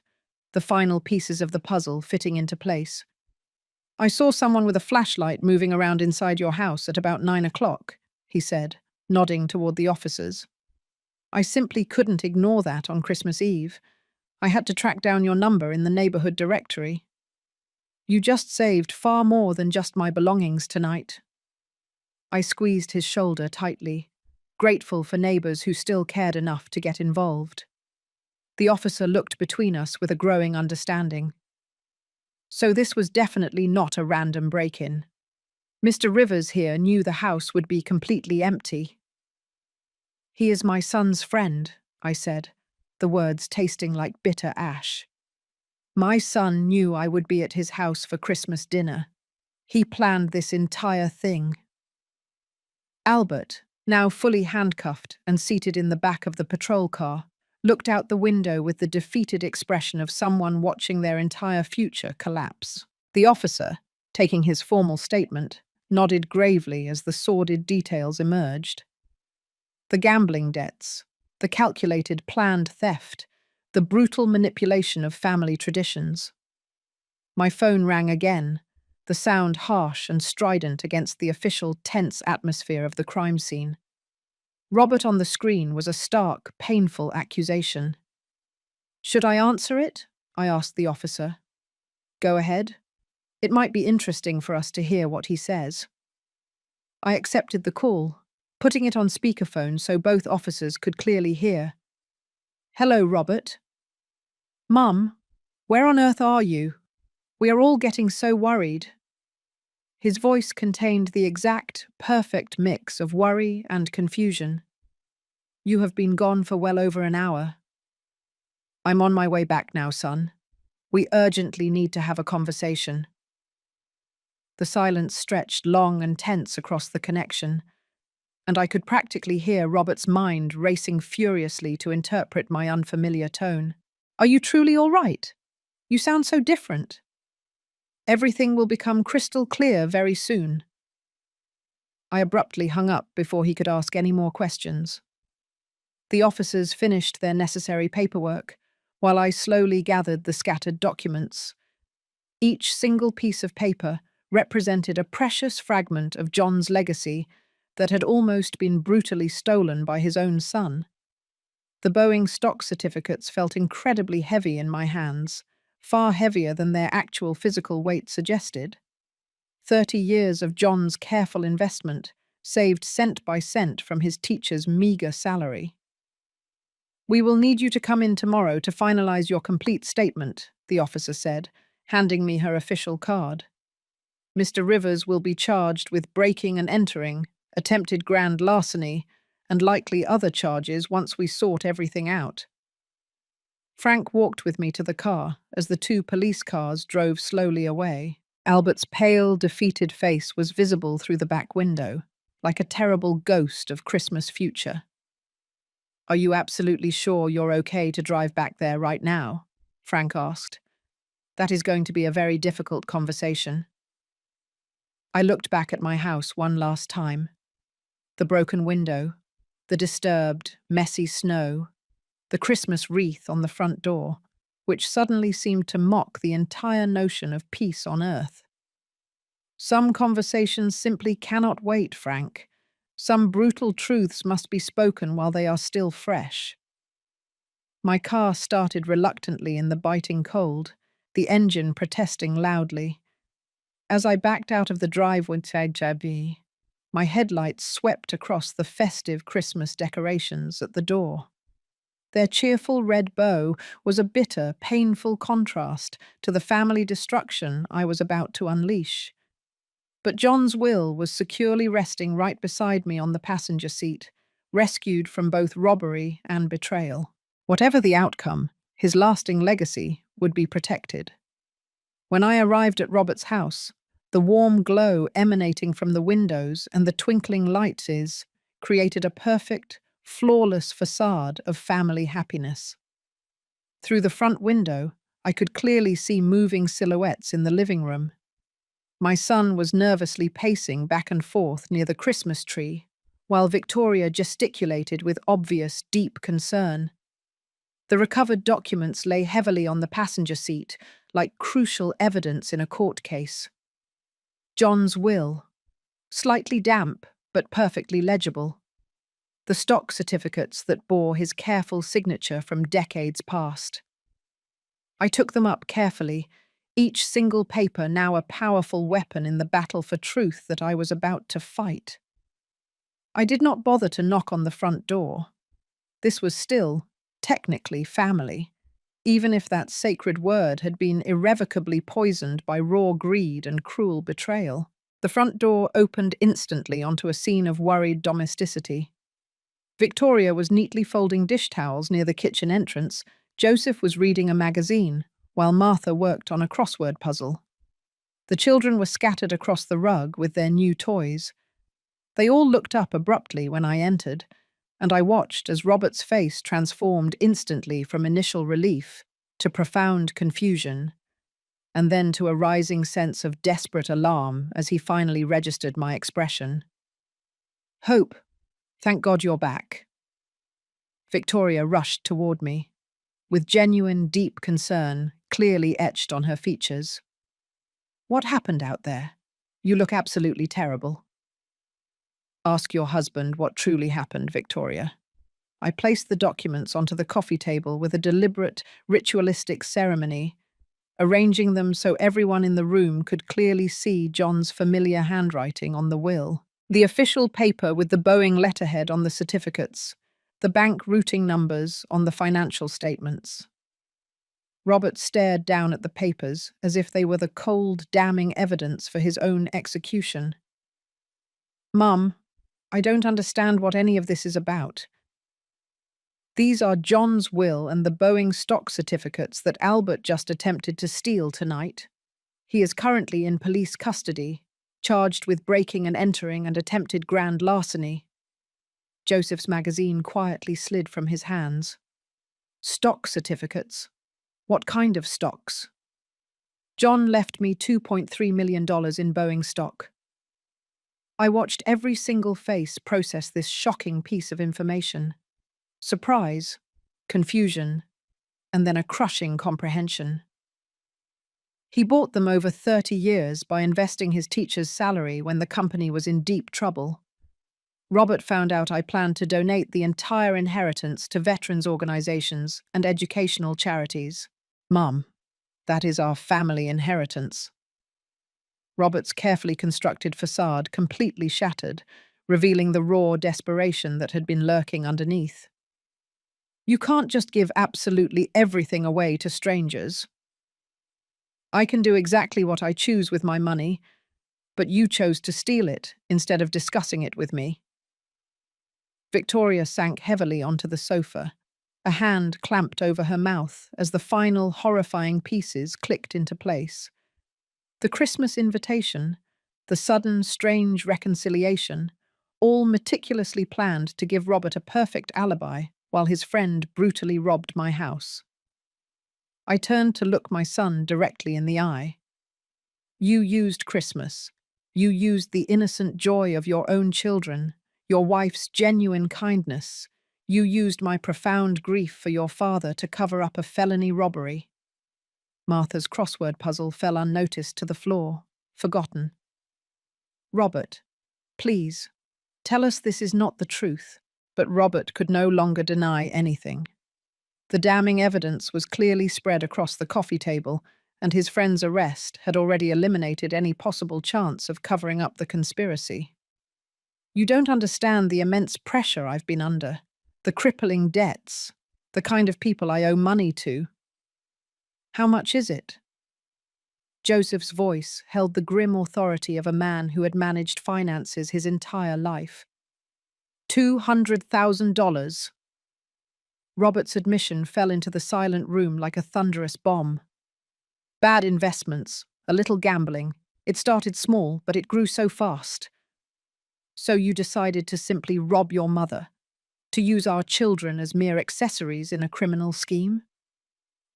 the final pieces of the puzzle fitting into place. "I saw someone with a flashlight moving around inside your house at about 9 o'clock, he said, nodding toward the officers. "I simply couldn't ignore that on Christmas Eve. I had to track down your number in the neighborhood directory. You just saved far more than just my belongings tonight." I squeezed his shoulder tightly, grateful for neighbors who still cared enough to get involved. The officer looked between us with a growing understanding. So this was definitely not a random break-in. Mr. Rivers here knew the house would be completely empty. "He is my son's friend," I said, the words tasting like bitter ash. "My son knew I would be at his house for Christmas dinner. He planned this entire thing." Albert, now fully handcuffed and seated in the back of the patrol car, looked out the window with the defeated expression of someone watching their entire future collapse. The officer, taking his formal statement, nodded gravely as the sordid details emerged. The gambling debts, the calculated planned theft, the brutal manipulation of family traditions. My phone rang again, the sound harsh and strident against the official, tense atmosphere of the crime scene. Robert on the screen was a stark, painful accusation. "Should I answer it?" I asked the officer. "Go ahead. It might be interesting for us to hear what he says." I accepted the call, putting it on speakerphone so both officers could clearly hear. "Hello, Robert." "Mum, where on earth are you? We are all getting so worried." His voice contained the exact, perfect mix of worry and confusion. "You have been gone for well over an hour." "I'm on my way back now, son. We urgently need to have a conversation." The silence stretched long and tense across the connection, and I could practically hear Robert's mind racing furiously to interpret my unfamiliar tone. "Are you truly all right? You sound so different." "Everything will become crystal clear very soon." I abruptly hung up before he could ask any more questions. The officers finished their necessary paperwork, while I slowly gathered the scattered documents. Each single piece of paper represented a precious fragment of John's legacy that had almost been brutally stolen by his own son. The Boeing stock certificates felt incredibly heavy in my hands, far heavier than their actual physical weight suggested. 30 years of John's careful investment, saved cent by cent from his teacher's meager salary. "We will need you to come in tomorrow to finalize your complete statement," the officer said, handing me her official card. "Mr. Rivers will be charged with breaking and entering, attempted grand larceny, and likely other charges once we sort everything out." Frank walked with me to the car as the two police cars drove slowly away. Albert's pale, defeated face was visible through the back window, like a terrible ghost of Christmas future. "Are you absolutely sure you're okay to drive back there right now?" Frank asked. "That is going to be a very difficult conversation." I looked back at my house one last time. The broken window, the disturbed, messy snow, the Christmas wreath on the front door, which suddenly seemed to mock the entire notion of peace on earth. Some conversations simply cannot wait, Frank. Some brutal truths must be spoken while they are still fresh. My car started reluctantly in the biting cold, the engine protesting loudly. As I backed out of the driveway, my headlights swept across the festive Christmas decorations at the door. Their cheerful red bow was a bitter, painful contrast to the family destruction I was about to unleash. But John's will was securely resting right beside me on the passenger seat, rescued from both robbery and betrayal. Whatever the outcome, his lasting legacy would be protected. When I arrived at Robert's house, the warm glow emanating from the windows and the twinkling lights created a perfect, flawless facade of family happiness. Through the front window, I could clearly see moving silhouettes in the living room. My son was nervously pacing back and forth near the Christmas tree, while Victoria gesticulated with obvious, deep concern. The recovered documents lay heavily on the passenger seat, like crucial evidence in a court case. John's will, slightly damp but perfectly legible. The stock certificates that bore his careful signature from decades past. I took them up carefully, each single paper now a powerful weapon in the battle for truth that I was about to fight. I did not bother to knock on the front door. This was still, technically, family, even if that sacred word had been irrevocably poisoned by raw greed and cruel betrayal. The front door opened instantly onto a scene of worried domesticity. Victoria was neatly folding dish towels near the kitchen entrance. Joseph was reading a magazine, while Martha worked on a crossword puzzle. The children were scattered across the rug with their new toys. They all looked up abruptly when I entered, and I watched as Robert's face transformed instantly from initial relief to profound confusion, and then to a rising sense of desperate alarm as he finally registered my expression. "Hope, thank God you're back." Victoria rushed toward me, with genuine, deep concern clearly etched on her features. What happened out there? You look absolutely terrible. Ask your husband what truly happened, Victoria. I placed the documents onto the coffee table with a deliberate, ritualistic ceremony, arranging them so everyone in the room could clearly see John's familiar handwriting on the will. The official paper with the Boeing letterhead on the certificates, the bank routing numbers on the financial statements. Robert stared down at the papers as if they were the cold, damning evidence for his own execution. Mum, I don't understand what any of this is about. These are John's will and the Boeing stock certificates that Albert just attempted to steal tonight. He is currently in police custody, charged with breaking and entering and attempted grand larceny. Joseph's magazine quietly slid from his hands. Stock certificates? What kind of stocks? John left me $2.3 million in Boeing stock. I watched every single face process this shocking piece of information. Surprise, confusion, and then a crushing comprehension. He bought them over 30 years by investing his teacher's salary when the company was in deep trouble. Robert found out I planned to donate the entire inheritance to veterans organizations and educational charities. Mum, that is our family inheritance. Robert's carefully constructed facade completely shattered, revealing the raw desperation that had been lurking underneath. You can't just give absolutely everything away to strangers. I can do exactly what I choose with my money, but you chose to steal it instead of discussing it with me. Victoria sank heavily onto the sofa, a hand clamped over her mouth as the final horrifying pieces clicked into place. The Christmas invitation, the sudden, strange reconciliation, all meticulously planned to give Robert a perfect alibi while his friend brutally robbed my house. I turned to look my son directly in the eye. You used Christmas. You used the innocent joy of your own children, your wife's genuine kindness. You used my profound grief for your father to cover up a felony robbery. Martha's crossword puzzle fell unnoticed to the floor, forgotten. Robert, please, tell us this is not the truth. But Robert could no longer deny anything. The damning evidence was clearly spread across the coffee table, and his friend's arrest had already eliminated any possible chance of covering up the conspiracy. You don't understand the immense pressure I've been under, the crippling debts, the kind of people I owe money to. How much is it? Joseph's voice held the grim authority of a man who had managed finances his entire life. $200,000. Robert's admission fell into the silent room like a thunderous bomb. Bad investments, a little gambling. It started small, but it grew so fast. So you decided to simply rob your mother, to use our children as mere accessories in a criminal scheme?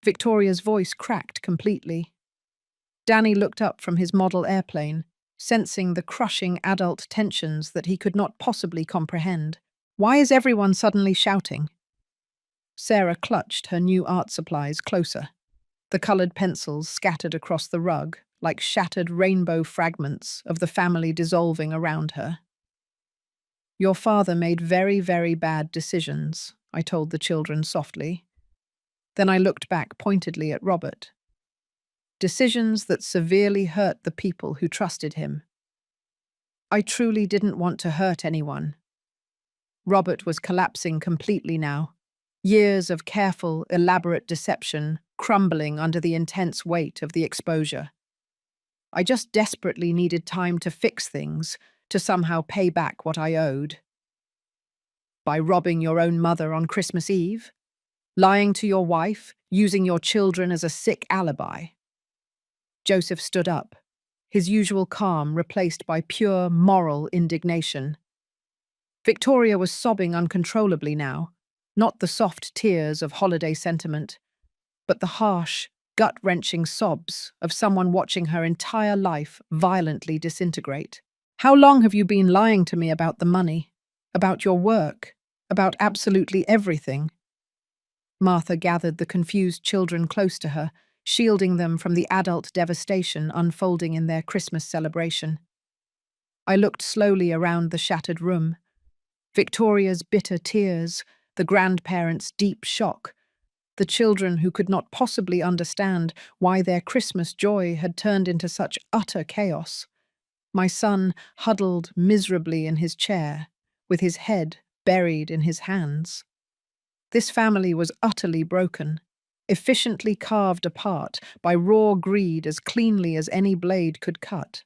Victoria's voice cracked completely. Danny looked up from his model airplane, sensing the crushing adult tensions that he could not possibly comprehend. Why is everyone suddenly shouting? Sarah clutched her new art supplies closer, the coloured pencils scattered across the rug like shattered rainbow fragments of the family dissolving around her. Your father made very, very bad decisions, I told the children softly. Then I looked back pointedly at Robert. Decisions that severely hurt the people who trusted him. I truly didn't want to hurt anyone. Robert was collapsing completely now. Years of careful, elaborate deception crumbling under the intense weight of the exposure. I just desperately needed time to fix things, to somehow pay back what I owed. By robbing your own mother on Christmas Eve? Lying to your wife, using your children as a sick alibi? Joseph stood up, his usual calm replaced by pure moral indignation. Victoria was sobbing uncontrollably now, not the soft tears of holiday sentiment, but the harsh, gut-wrenching sobs of someone watching her entire life violently disintegrate. How long have you been lying to me about the money, about your work, about absolutely everything? Martha gathered the confused children close to her, shielding them from the adult devastation unfolding in their Christmas celebration. I looked slowly around the shattered room. Victoria's bitter tears, the grandparents' deep shock, the children who could not possibly understand why their Christmas joy had turned into such utter chaos. My son huddled miserably in his chair, with his head buried in his hands. This family was utterly broken, efficiently carved apart by raw greed as cleanly as any blade could cut.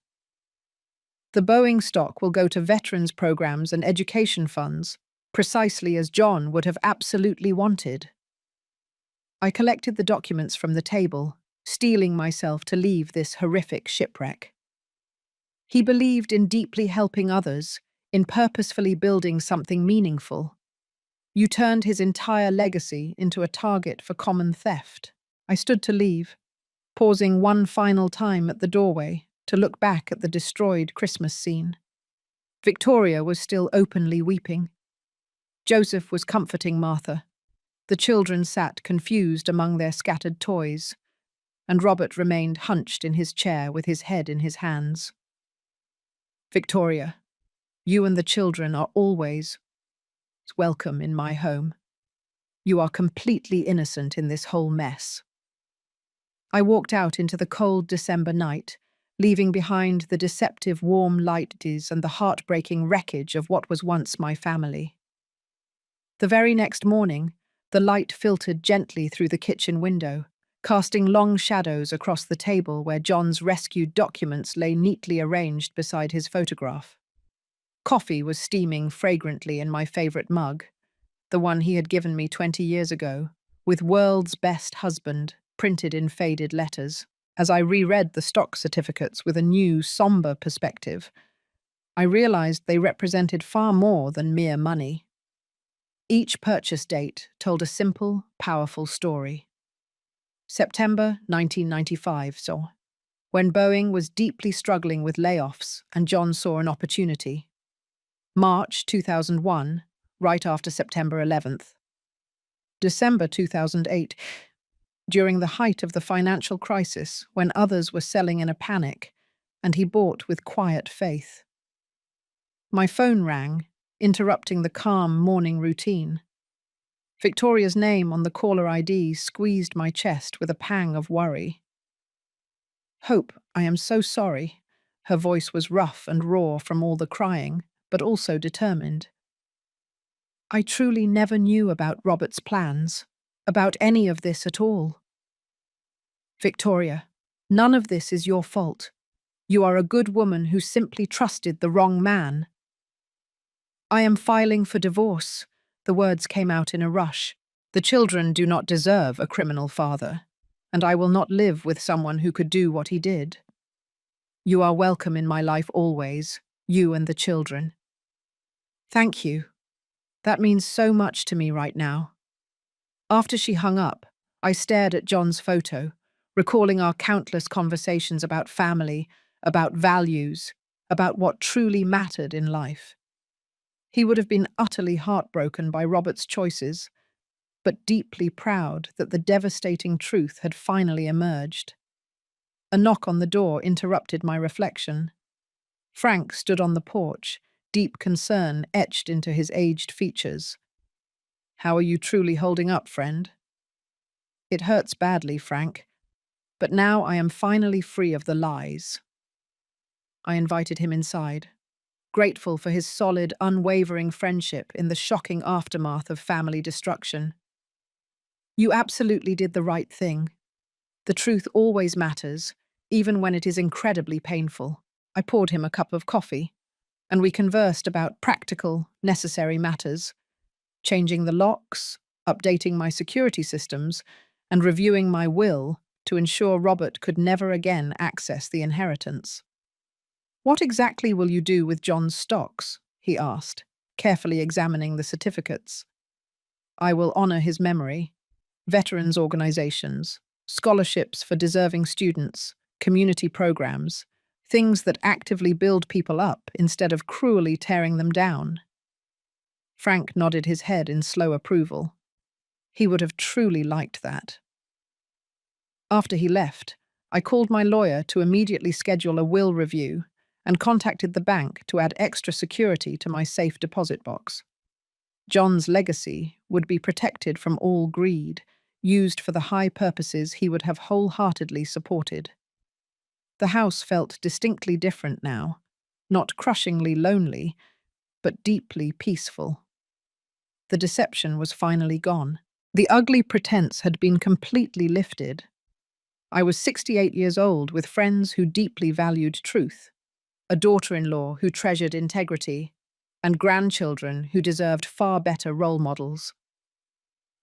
The Boeing stock will go to veterans programs and education funds, precisely as John would have absolutely wanted. I collected the documents from the table, steeling myself to leave this horrific shipwreck. He believed in deeply helping others, in purposefully building something meaningful. You turned his entire legacy into a target for common theft. I stood to leave, pausing one final time at the doorway to look back at the destroyed Christmas scene. Victoria was still openly weeping. Joseph was comforting Martha. The children sat confused among their scattered toys, and Robert remained hunched in his chair with his head in his hands. Victoria, you and the children are always welcome in my home. You are completely innocent in this whole mess. I walked out into the cold December night, leaving behind the deceptive warm lights and the heartbreaking wreckage of what was once my family. The very next morning, the light filtered gently through the kitchen window, casting long shadows across the table where John's rescued documents lay neatly arranged beside his photograph. Coffee was steaming fragrantly in my favorite mug, the one he had given me 20 years ago, with "World's Best Husband" printed in faded letters. As I reread the stock certificates with a new, somber perspective, I realized they represented far more than mere money. Each purchase date told a simple, powerful story. September 1995 saw, when Boeing was deeply struggling with layoffs and John saw an opportunity. March 2001, right after September 11th. December 2008, during the height of the financial crisis when others were selling in a panic, and he bought with quiet faith. My phone rang, interrupting the calm morning routine. Victoria's name on the caller ID squeezed my chest with a pang of worry. "Hope, I am so sorry." Her voice was rough and raw from all the crying, but also determined. "I truly never knew about Robert's plans, about any of this at all." "Victoria, none of this is your fault. You are a good woman who simply trusted the wrong man." "I am filing for divorce." The words came out in a rush. "The children do not deserve a criminal father, and I will not live with someone who could do what he did. You are welcome in my life always, you and the children." "Thank you. That means so much to me right now." After she hung up, I stared at John's photo, recalling our countless conversations about family, about values, about what truly mattered in life. He would have been utterly heartbroken by Robert's choices, but deeply proud that the devastating truth had finally emerged. A knock on the door interrupted my reflection. Frank stood on the porch, deep concern etched into his aged features. "How are you truly holding up, friend?" "It hurts badly, Frank, but now I am finally free of the lies." I invited him inside, grateful for his solid, unwavering friendship in the shocking aftermath of family destruction. "You absolutely did the right thing. The truth always matters, even when it is incredibly painful." I poured him a cup of coffee, and we conversed about practical, necessary matters, changing the locks, updating my security systems, and reviewing my will to ensure Robert could never again access the inheritance. "What exactly will you do with John's stocks?" he asked, carefully examining the certificates. "I will honor his memory. Veterans organizations, scholarships for deserving students, community programs, things that actively build people up instead of cruelly tearing them down." Frank nodded his head in slow approval. He would have truly liked that. After he left, I called my lawyer to immediately schedule a will review and contacted the bank to add extra security to my safe deposit box. John's legacy would be protected from all greed, used for the high purposes he would have wholeheartedly supported. The house felt distinctly different now, not crushingly lonely, but deeply peaceful. The deception was finally gone. The ugly pretense had been completely lifted. I was 68 years old with friends who deeply valued truth, a daughter-in-law who treasured integrity, and grandchildren who deserved far better role models.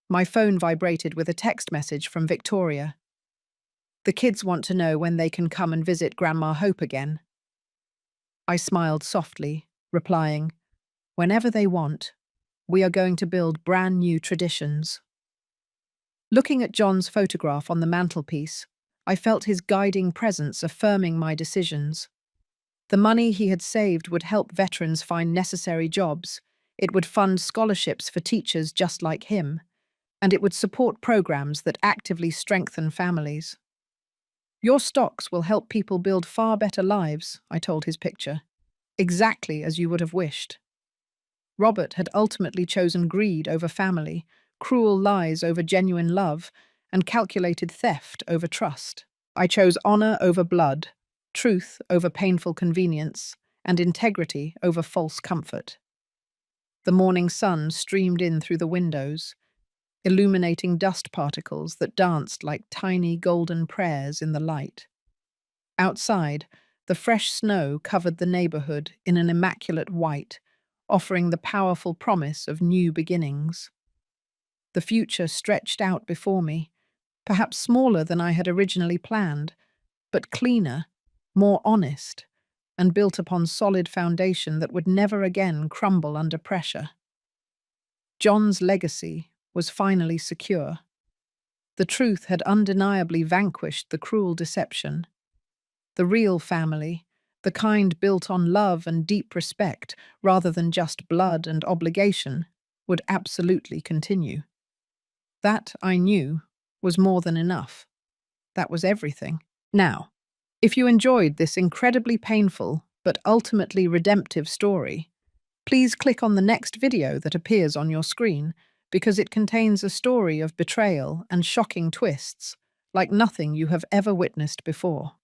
My phone vibrated with a text message from Victoria. "The kids want to know when they can come and visit Grandma Hope again." I smiled softly, replying, "Whenever they want. We are going to build brand new traditions." Looking at John's photograph on the mantelpiece, I felt his guiding presence affirming my decisions. The money he had saved would help veterans find necessary jobs, it would fund scholarships for teachers just like him, and it would support programs that actively strengthen families. "Your stocks will help people build far better lives," I told his picture, "exactly as you would have wished." Robert had ultimately chosen greed over family, cruel lies over genuine love, and calculated theft over trust. I chose honor over blood, truth over painful convenience, and integrity over false comfort. The morning sun streamed in through the windows, illuminating dust particles that danced like tiny golden prayers in the light. Outside, the fresh snow covered the neighborhood in an immaculate white, offering the powerful promise of new beginnings. The future stretched out before me, perhaps smaller than I had originally planned, but cleaner, more honest, and built upon solid foundation that would never again crumble under pressure. John's legacy was finally secure. The truth had undeniably vanquished the cruel deception. The real family, the kind built on love and deep respect rather than just blood and obligation, would absolutely continue. That, I knew, was more than enough. That was everything. Now, if you enjoyed this incredibly painful but ultimately redemptive story, please click on the next video that appears on your screen because it contains a story of betrayal and shocking twists like nothing you have ever witnessed before.